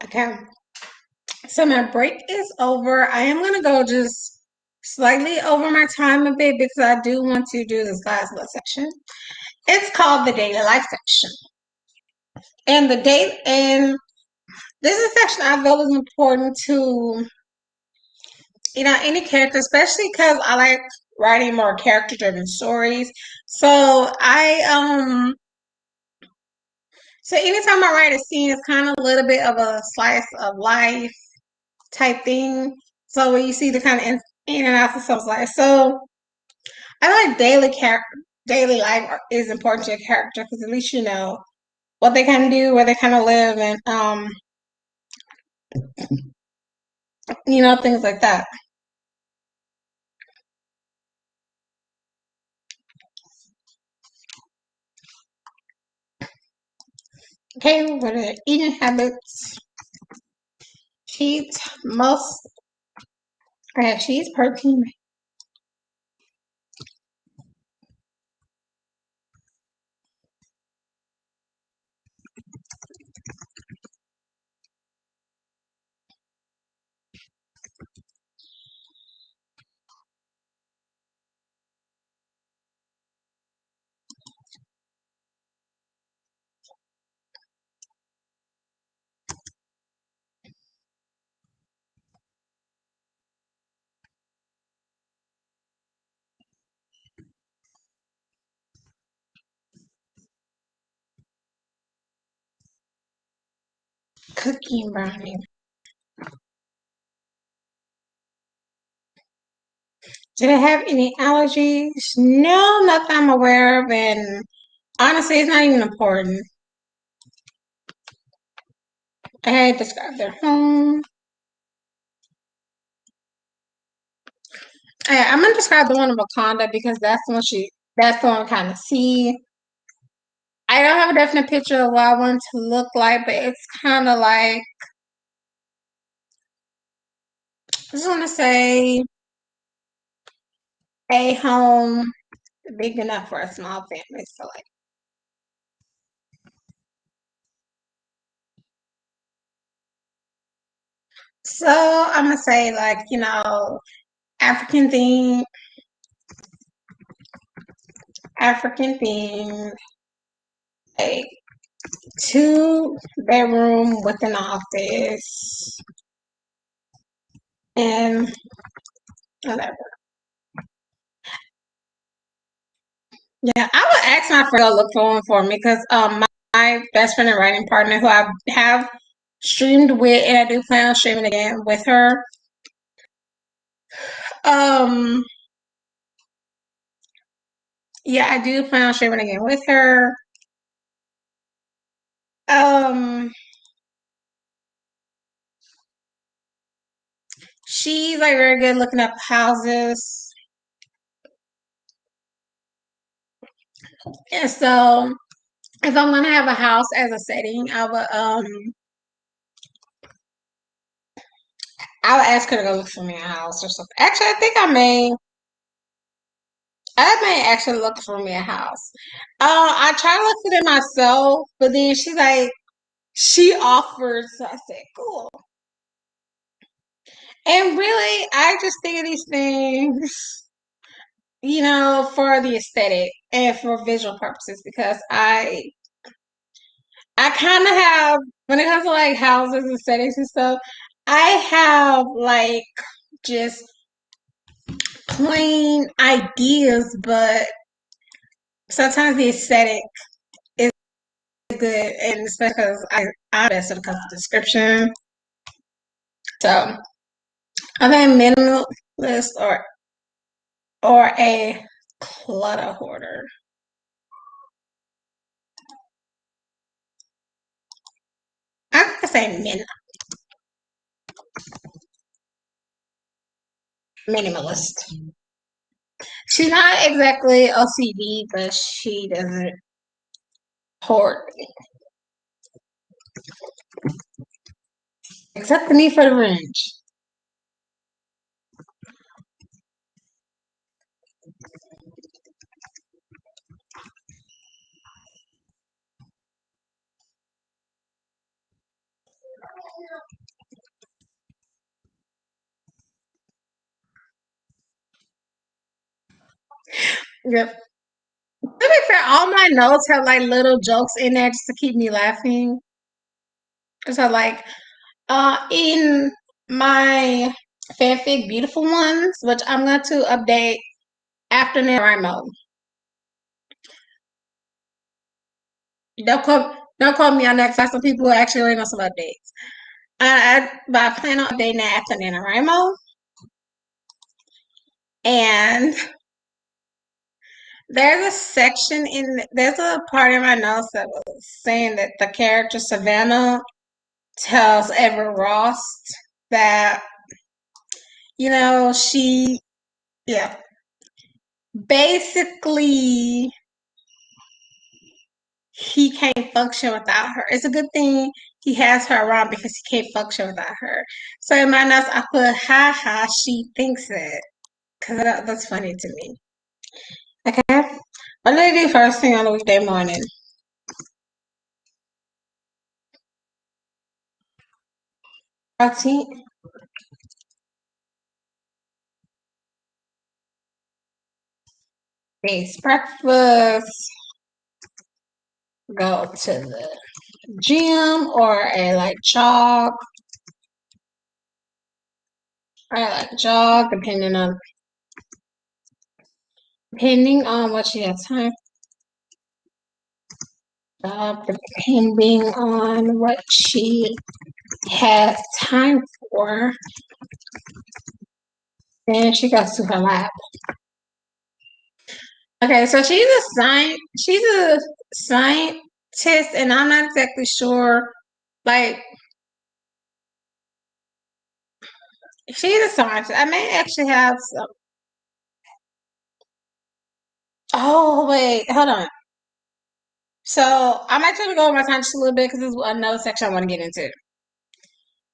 Okay. So my break is over. I am gonna go just slightly over my time a bit because I do want to do this last little section. It's called the daily life section. And this is a section I feel is important to any character, especially because I like writing more character driven stories. So so anytime I write a scene, it's kind of a little bit of a slice of life type thing. So when you see the kind of in and outs of someone's life. So I like daily life is important to a character because at least you know what they kind of do, where they kind of live, and things like that. Okay, what are their eating habits? She eats most. She eats protein. Cookie and brownie. Do they have any allergies? No, nothing I'm aware of, and honestly, it's not even important. I describe their home. I'm gonna describe the one in Wakanda because that's the one kind of see. I don't have a definite picture of what I want it to look like, but it's kind of like I just want to say a home big enough for a small family. So I'm gonna say African theme, African theme, a 2 bedroom with an office and whatever. Yeah, I would ask my friend to look for one for me because my best friend and writing partner who I have streamed with and I do plan on streaming again with her. Um yeah, I do plan on streaming again with her. Um she's like very good looking up houses. And so if I'm gonna have a house as a setting, I would ask her to go look for me a house or something. Actually, I may actually look for me a house. I try to look for it myself, but then she offered, so I said, cool. And really, I just think of these things, for the aesthetic and for visual purposes because I kind of have, when it comes to like houses and settings and stuff, I have like just plain ideas, but sometimes the aesthetic is good, and especially because I'm best when it comes to description. So I'm a minimalist or a clutter hoarder. I'm gonna say minimalist. She's not exactly OCD, but she doesn't hoard, except the need for the range. Yep. To be fair, all my notes have like little jokes in there just to keep me laughing. So like in my fanfic beautiful ones, which I'm going to update after NaNoWriMo. Don't call me on that 'cause I have some people who actually waiting on some updates. But I plan on updating that after NaNoWriMo. And there's a part in my notes that was saying that the character Savannah tells Everett Ross that, yeah, basically he can't function without her. It's a good thing he has her around because he can't function without her. So in my notes, I put, ha ha, she thinks it. Because that's funny to me. Okay. What do they do first thing on a weekday morning? Protein, base breakfast, go to the gym or a like jog. I like jog depending on what she has time. Depending on what she has time for. And she goes to her lab. Okay, so she's a scientist, and I'm not exactly sure. Like, she's a scientist. I may actually have some. Oh wait, hold on. So I'm actually gonna go over my time just a little bit because this is another section I want to get into.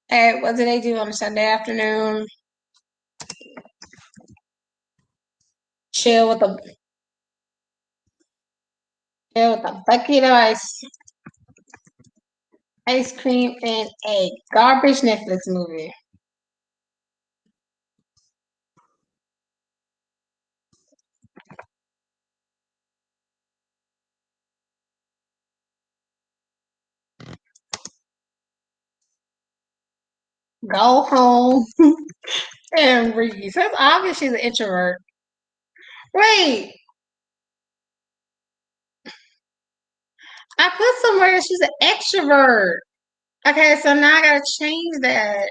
Hey, what do they do on a Sunday afternoon? Chill with a bucket of ice cream, and a garbage Netflix movie. Go home and read. So it's obvious she's an introvert. Wait, I put somewhere she's an extrovert. Okay, so now I gotta change that.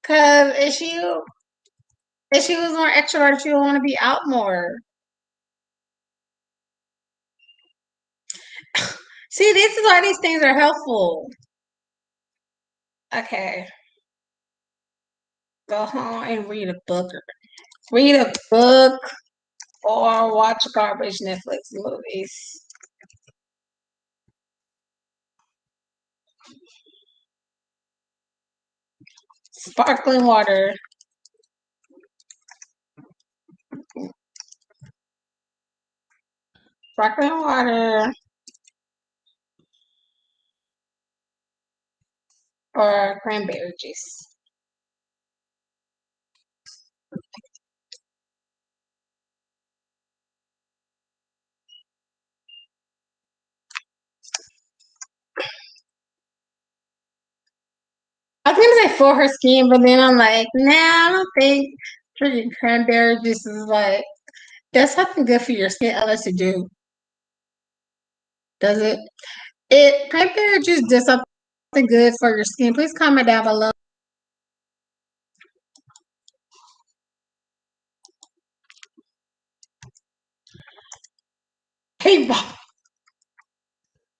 Cause if she was more extrovert, she would want to be out more. See, this is why these things are helpful. Okay, go home and read a book. Read a book or watch garbage Netflix movies. Sparkling water. Sparkling water. Or cranberry juice. I was gonna say for her skin, but then I'm like, nah, I don't think drinking cranberry juice is like that's something good for your skin unless you do. Does it? It cranberry juice does something good for your skin. Please comment down below. Hey,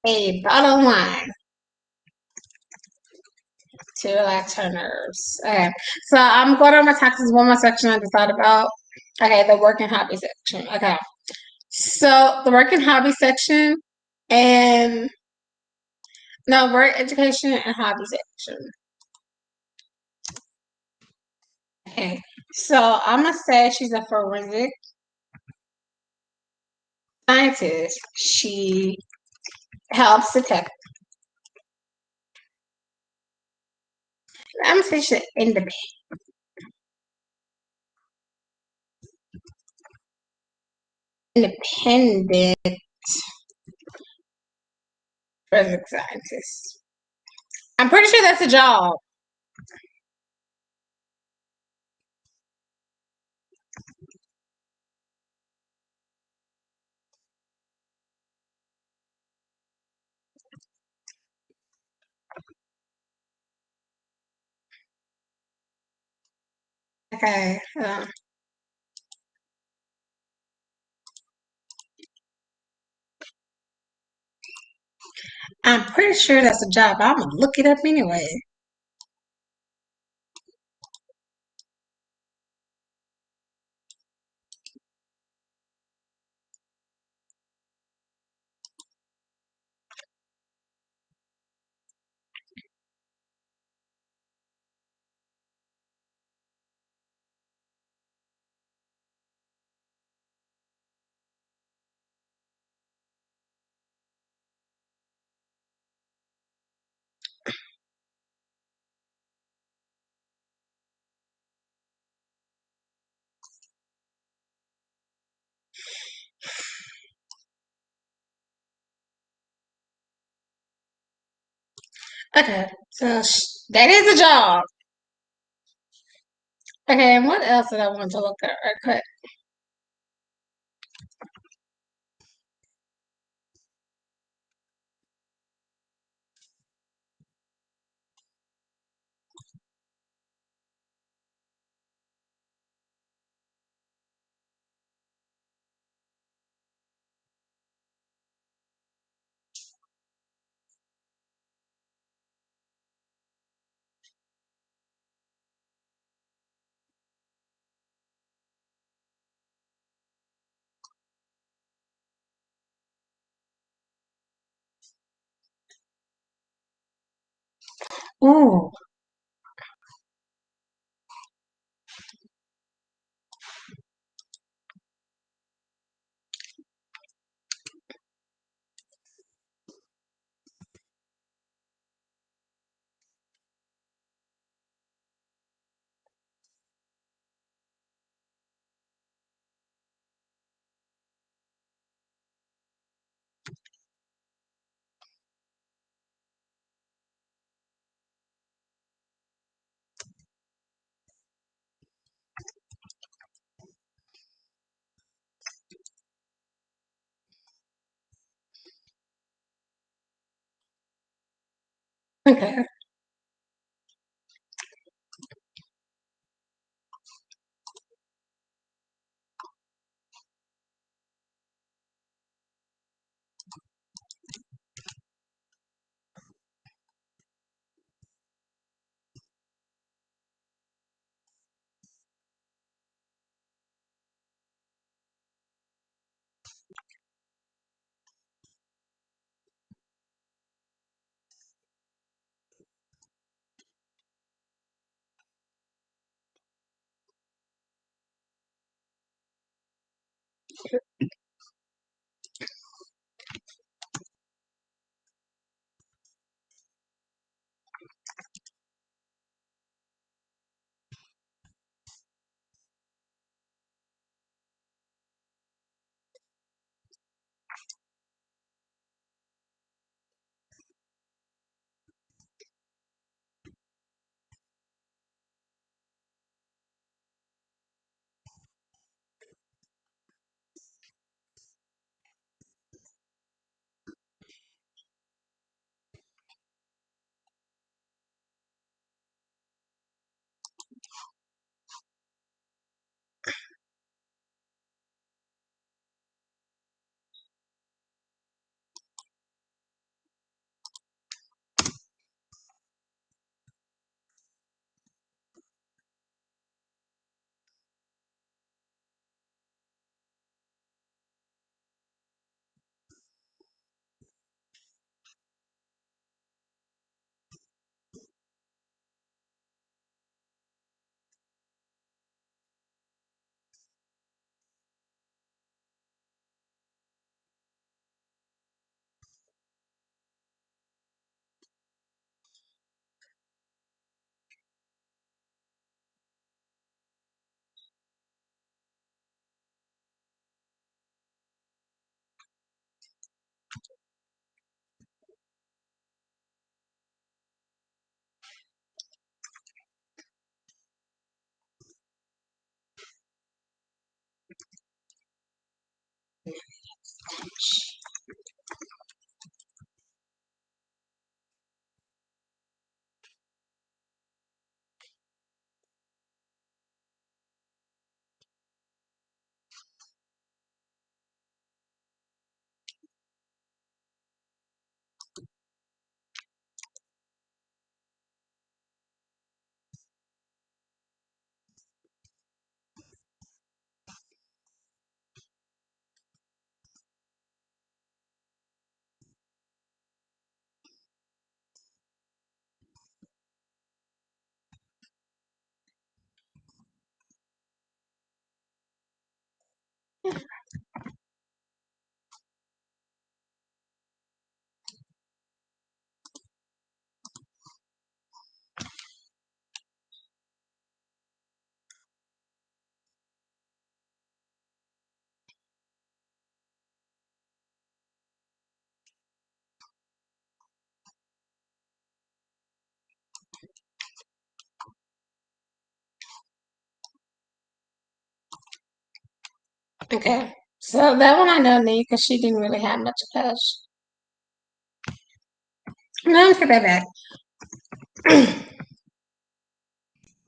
a bottle of wine to relax her nerves. Okay, so I'm going on my taxes. One more section I just thought about. Okay, the work and hobby section. Okay, so the work and hobby section and no work, education, and hobby section. Okay, so I'm gonna say she's a forensic scientist. She helps detect. I'm gonna say she's independent forensic scientist. I'm pretty sure that's a job. Okay. I'm pretty sure that's a job. I'm gonna look it up anyway. Okay, so that is a job. Okay, and what else did I want to look at right quick? Ooh, okay. Okay. So that one I know Lee because she didn't really have much of cash. No, let's get that back.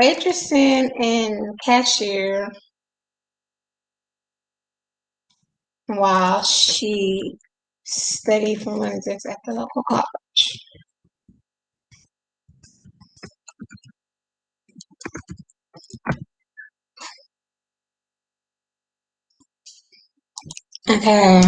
Waitressing and cashier while she studied forensics at the local college. Okay.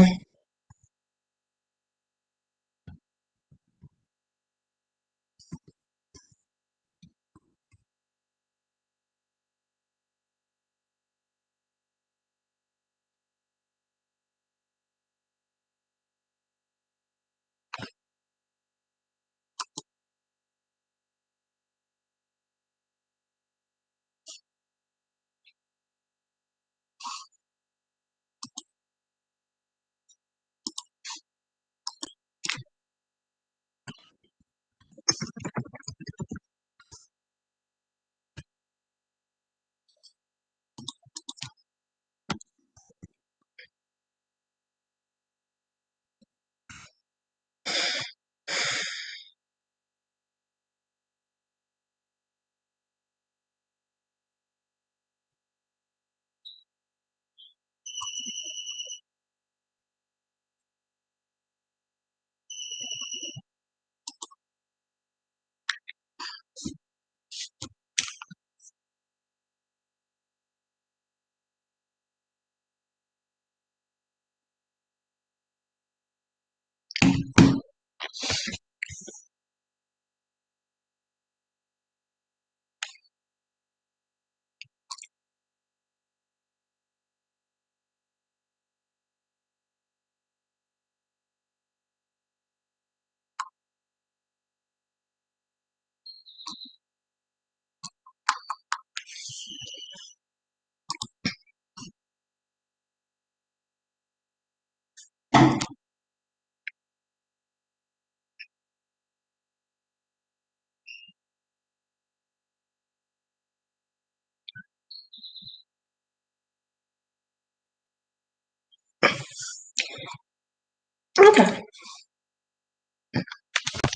Okay.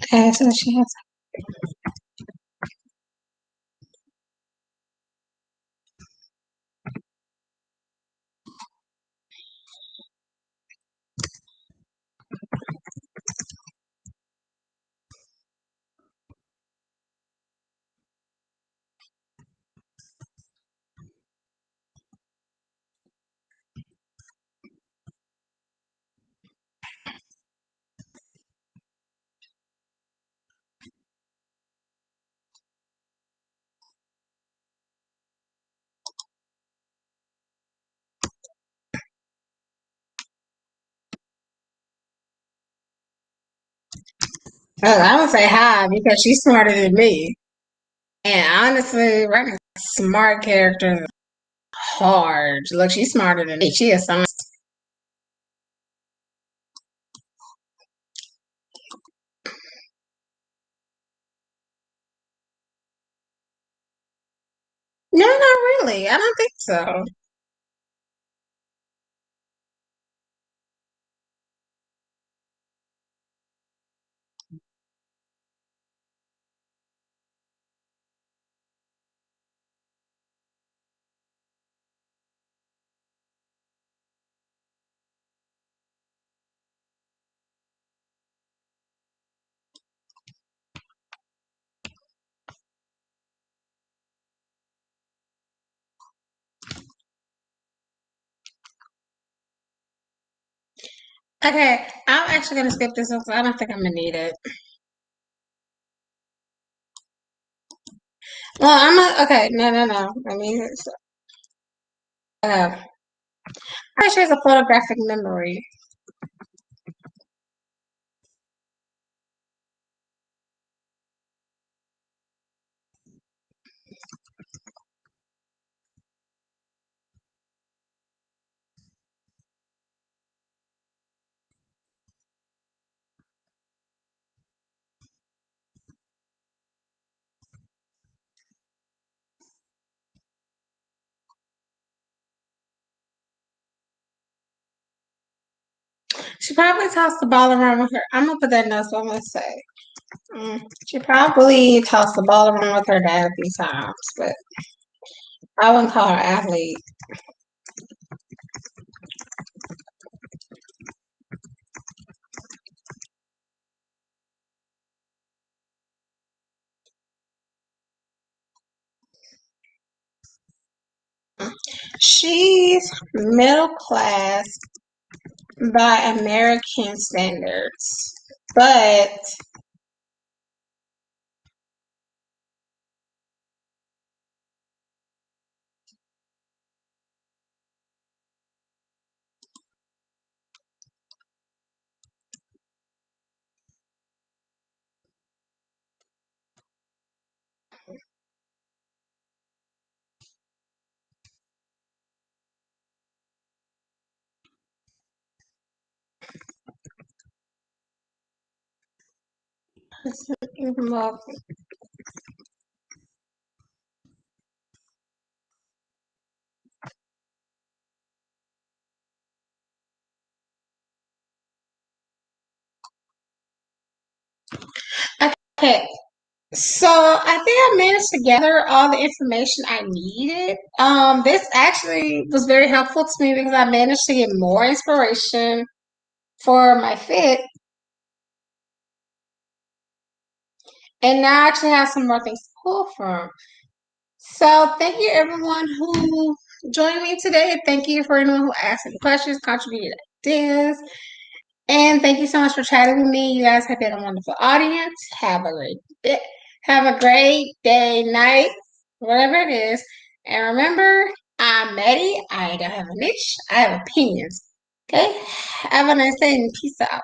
Okay, so she has. I would say hi because she's smarter than me. And honestly, writing smart characters is hard. Look, she's smarter than me. She is science. No, not really. I don't think so. Okay, I'm actually gonna skip this one because I don't think I'm gonna need it. Well, okay. No. I mean, I'm pretty sure it's a photographic memory. She probably tossed the ball around with her. I'm gonna put that note. So I'm gonna say she probably tossed the ball around with her dad a few times, but I wouldn't call her athlete. She's middle class by American standards, but well, okay. So I think I managed to gather all the information I needed. This actually was very helpful to me because I managed to get more inspiration for my fit, and now I actually have some more things to pull from. So thank you everyone who joined me today. Thank you for anyone who asked any questions, contributed ideas, and thank you so much for chatting with me. You guys have been a wonderful audience. Have a great day, night, whatever it is. And remember, I'm Maddie. I don't have a niche. I have opinions. Okay? Have a nice day and peace out.